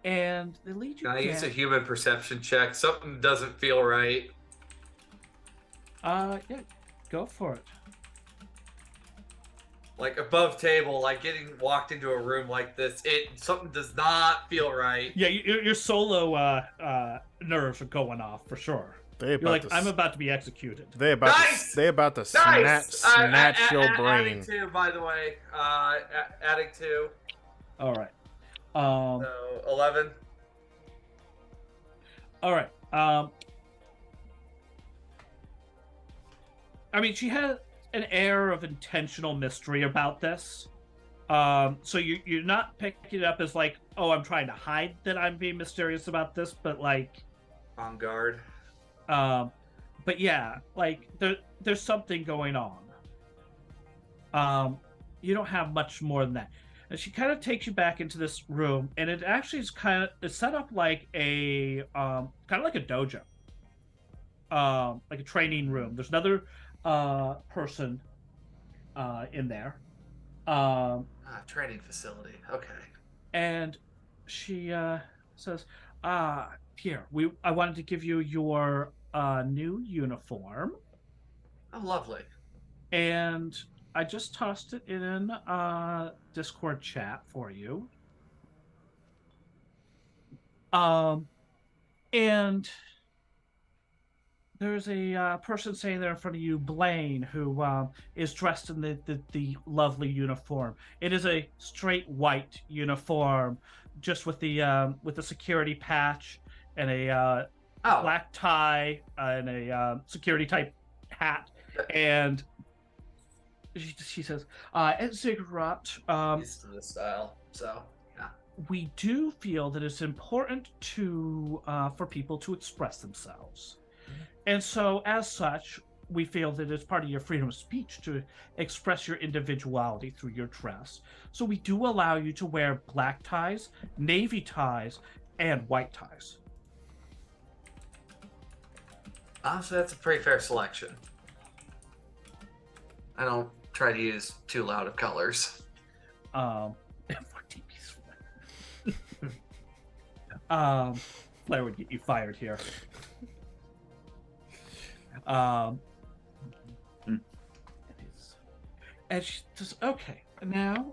And they lead you. Can I use a human perception check? Something doesn't feel right. Yeah, go for it. Like above table, like getting walked into a room like this, something does not feel right. Yeah, your solo nerves are going off for sure. You're like, I'm about to be executed. They about to snatch your brain. Adding 2, by the way. Adding 2. All right. So 11. All right. I mean, she had an air of intentional mystery about this. So you're not picking it up as like, oh, I'm trying to hide that I'm being mysterious about this, but like on guard. But yeah, like there's something going on. You don't have much more than that. And she kind of takes you back into this room, and it actually is it's set up like a kind of like a dojo, like a training room. There's another person in there. Training facility. Okay. And she says, here, I wanted to give you your new uniform. Oh, lovely. And I just tossed it in Discord chat for you. And There's a person standing there in front of you, Blaine, who is dressed in the lovely uniform. It is a straight white uniform, just with the security patch and a Oh, black tie and a security type hat. And she says, "At Ziggurat, used to this style. So yeah. we do feel that it's important to for people to express themselves. And so, as such, we feel that it's part of your freedom of speech to express your individuality through your dress. So we do allow you to wear black ties, navy ties, and white ties." Honestly, that's a pretty fair selection. I don't try to use too loud of colors. 14 piece Flair would get you fired here. It is. And she says, "Okay, now,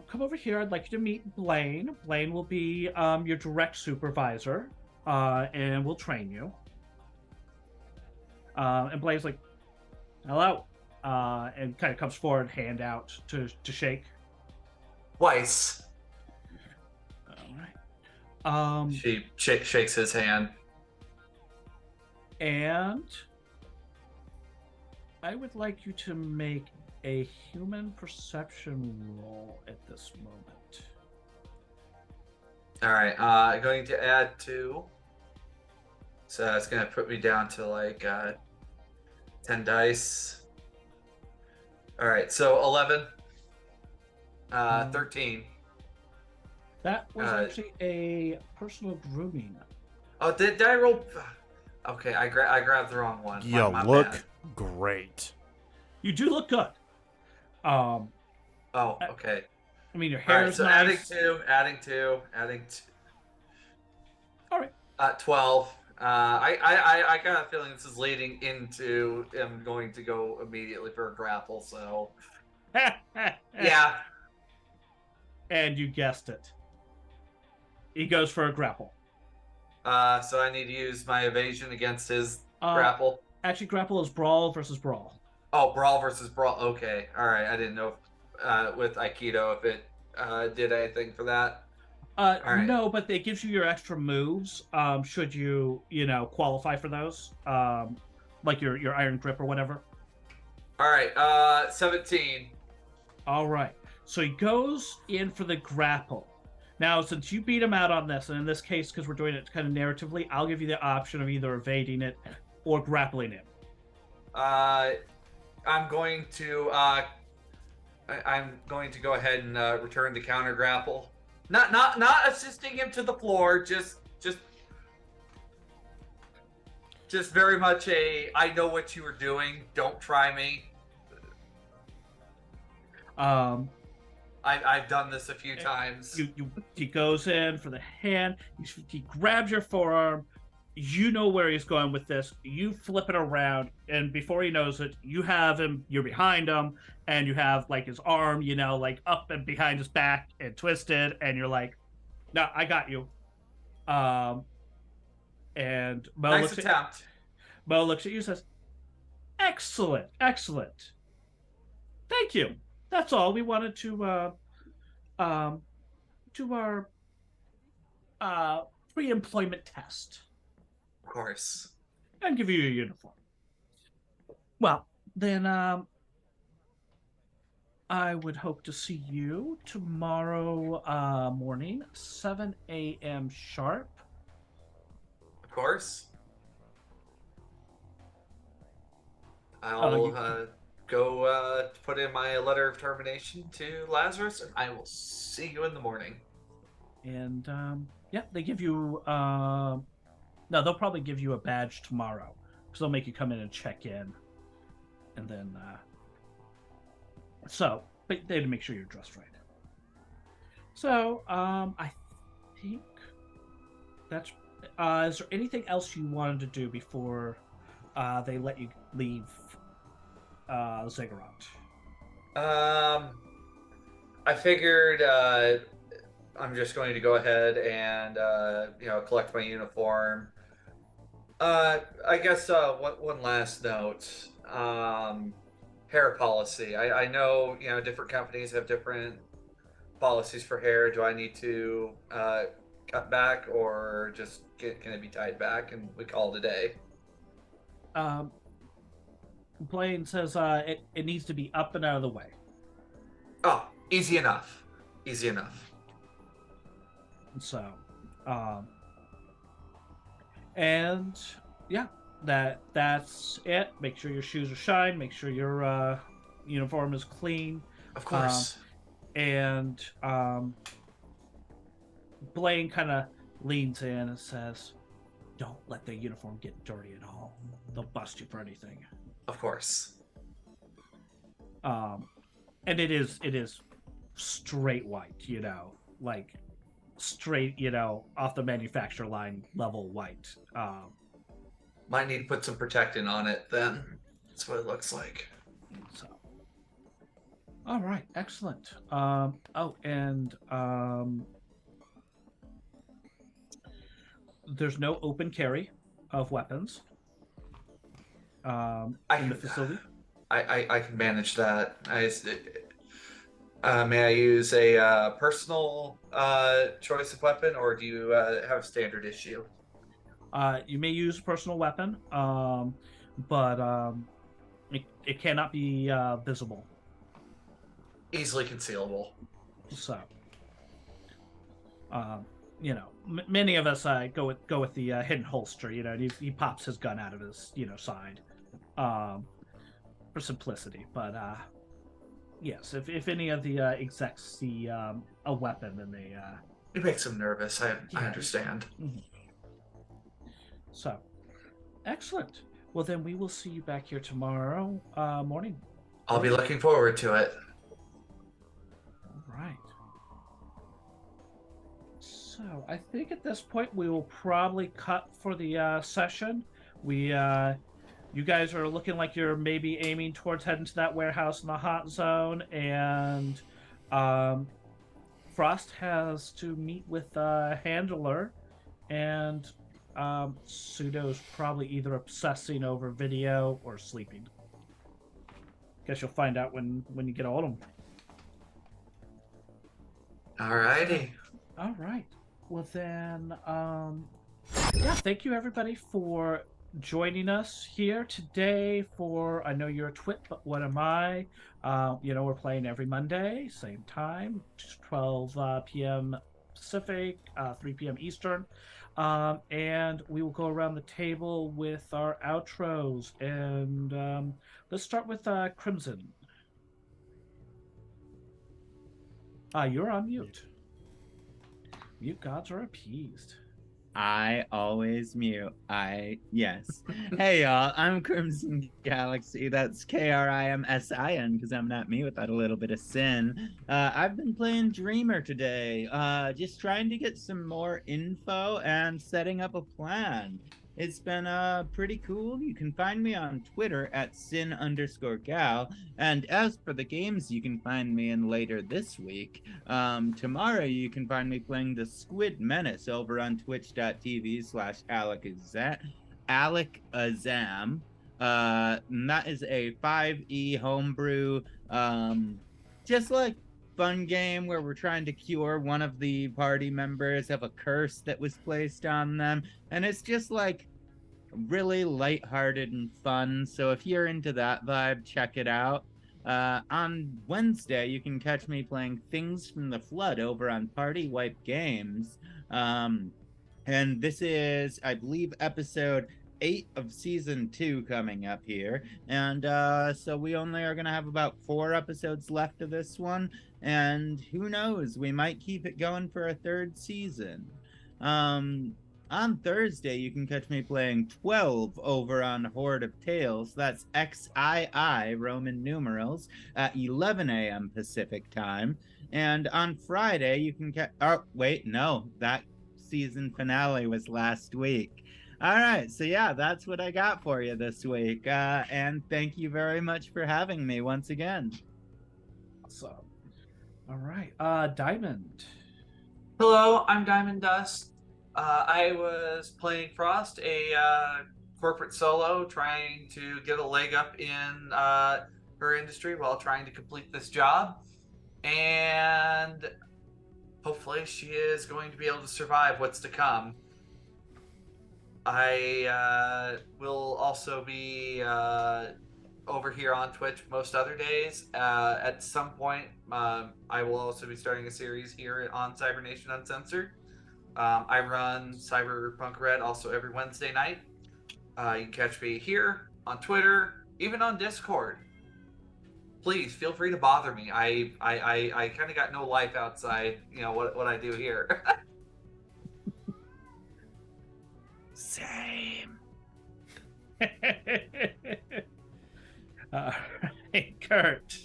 come over here. I'd like you to meet Blaine. Blaine will be your direct supervisor, and will train you." And Blaine's like, "Hello," and kind of comes forward, hand out to shake. Weiss. All right. She shakes his hand. And I would like you to make a human perception roll at this moment. All right. Going to add 2. So it's gonna put me down to like 10 dice. All right. So 11. 13. That was actually a personal grooming. Oh, did I roll? Okay, I grabbed the wrong one. You My look bad. great. You do look good. Oh, okay. I mean, your All hair right, is so nice. adding two. All right. 12. I got a feeling this is leading into him going to go immediately for a grapple. So yeah. And you guessed it. He goes for a grapple. So I need to use my evasion against his grapple. Actually, grapple is brawl versus brawl. Oh, brawl versus brawl. Okay, all right. I didn't know if, with Aikido if it did anything for that. Right. No, but it gives you your extra moves. Should you qualify for those, like your iron grip or whatever. All right. 17. All right. So he goes in for the grapple. Now, since you beat him out on this, and in this case, because we're doing it kind of narratively, I'll give you the option of either evading it or grappling him. I'm going to go ahead and return the counter grapple. Not assisting him to the floor. Just very much I know what you were doing. Don't try me. I've done this a few times. He goes in for the hand. He grabs your forearm. You know where he's going with this. You flip it around, and before he knows it, you have him. You're behind him, and you have like his arm, like up and behind his back and twisted, and you're like, "No, I got you." And Mo Nice attempt. Mo looks at you and says, "Excellent, excellent. Thank you. That's all. We wanted to do our pre-employment test. Of course. And give you your uniform." Well, then I would hope to see you tomorrow morning, 7 a.m. sharp. Of course. I'll go put in my letter of termination to Lazarus, and I will see you in the morning. And yeah, they give you no, they'll probably give you a badge tomorrow, because they'll make you come in and check in, and then so but they had to make sure you're dressed right. So I think that's is there anything else you wanted to do before they let you leave Ziggurat? I figured I'm just going to go ahead and collect my uniform. I guess one last note. Hair policy. I know different companies have different policies for hair. Do I need to cut back, or just can it be tied back and we call it a day? Um, Blaine says it needs to be up and out of the way. Oh, easy enough. Easy enough. So, and yeah, that's it. Make sure your shoes are shined. Make sure your uniform is clean. Of course. And Blaine kind of leans in and says, "Don't let the uniform get dirty at all. They'll bust you for anything." Of course. And it is straight white, like straight, off the manufacturer line level white. Might need to put some protectant on it then. That's what it looks like. So, all right, excellent. There's no open carry of weapons in the facility. I can manage that. May I use a personal choice of weapon, or do you have standard issue? You may use a personal weapon, but it cannot be visible. Easily concealable. So, many of us go with the hidden holster. And he pops his gun out of his side for simplicity. But yes, if any of the execs see a weapon, then they It makes them nervous. I understand. Mm-hmm. So, excellent. Well, then we will see you back here tomorrow morning. I'll be looking forward to it. All right. So, I think at this point we will probably cut for the session. You guys are looking like you're maybe aiming towards heading to that warehouse in the hot zone, and Frost has to meet with a handler, and Pseudo's probably either obsessing over video or sleeping. Guess you'll find out when you get all of them. Alrighty. All right. Well then, thank you everybody for joining us here today for, I know you're a Twit, but what am I? We're playing every Monday, same time, 12 p.m. Pacific, 3 p.m. Eastern. And we will go around the table with our outros. And let's start with Crimson. You're on mute. Mute gods are appeased. I always mute. Yes. Hey y'all, I'm Crimson Galaxy. That's Krimsin, because I'm not me without a little bit of sin. I've been playing Dreamer today. Just trying to get some more info and setting up a plan. It's been pretty cool. You can find me on Twitter at sin_gal. And as for the games you can find me in later this week, tomorrow you can find me playing the Squid Menace over on twitch.tv/AlecAzam. And that is a 5e homebrew, just like fun game where we're trying to cure one of the party members of a curse that was placed on them, and it's just like really lighthearted and fun. So if you're into that vibe, check it out. On Wednesday you can catch me playing Things from the Flood over on Party Wipe Games, and this is, I believe, episode 8 of season 2 coming up here, and so we only are gonna have about 4 episodes left of this one, and who knows, we might keep it going for a 3rd season. On Thursday you can catch me playing 12 over on Horde of Tales. That's XII Roman numerals at 11 a.m. Pacific time. And on Friday you can that season finale was last week. All right, so yeah, that's what I got for you this week. And thank you very much for having me once again. Awesome. All right, Diamond. Hello, I'm Diamond Dust. I was playing Frost, a corporate solo, trying to get a leg up in her industry while trying to complete this job. And hopefully she is going to be able to survive what's to come. I will also be over here on Twitch most other days. At some point, I will also be starting a series here on Cybernation Uncensored. I run Cyberpunk RED also every Wednesday night. You can catch me here, on Twitter, even on Discord. Please feel free to bother me. I kind of got no life outside, what I do here. Same. Kurt.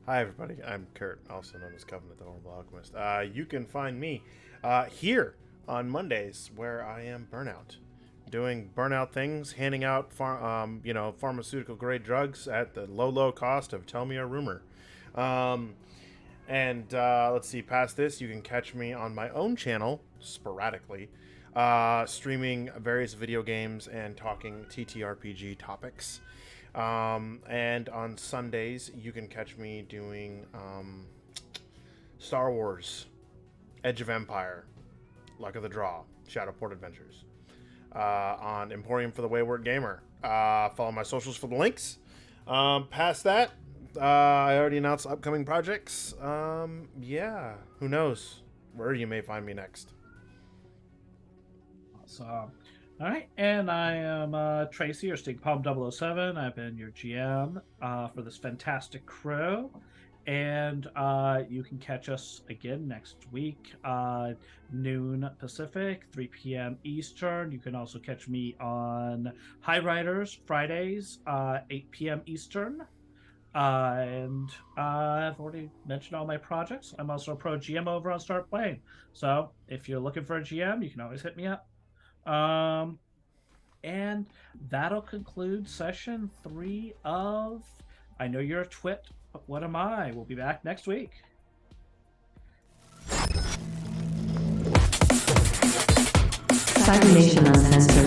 Hi, everybody. I'm Kurt, also known as Covenant the Horrible Alchemist. You can find me here on Mondays, where I am Burnout, doing Burnout things, handing out pharmaceutical-grade drugs at the low cost of tell me a rumor. Let's see, past this, you can catch me on my own channel, sporadically, streaming various video games and talking ttrpg topics. And on Sundays, you can catch me doing Star Wars, Edge of Empire, Luck of the Draw, Shadowport Adventures, on Emporium for the Wayward Gamer. Follow my socials for the links. Past that, I already announced upcoming projects. Who knows where you may find me next. Awesome. All right, and I am Tracy, or Stinkpalm 007. I've been your GM for this fantastic crew, and you can catch us again next week, noon Pacific, 3 p.m. Eastern. You can also catch me on High Riders Fridays, 8 p.m. Eastern. And I've already mentioned all my projects. I'm also a pro GM over on Start Playing. So if you're looking for a GM, you can always hit me up. And that'll conclude session 3 of I Know You're a Twit, but What Am I? We'll be back next week. Cybernation Uncensored.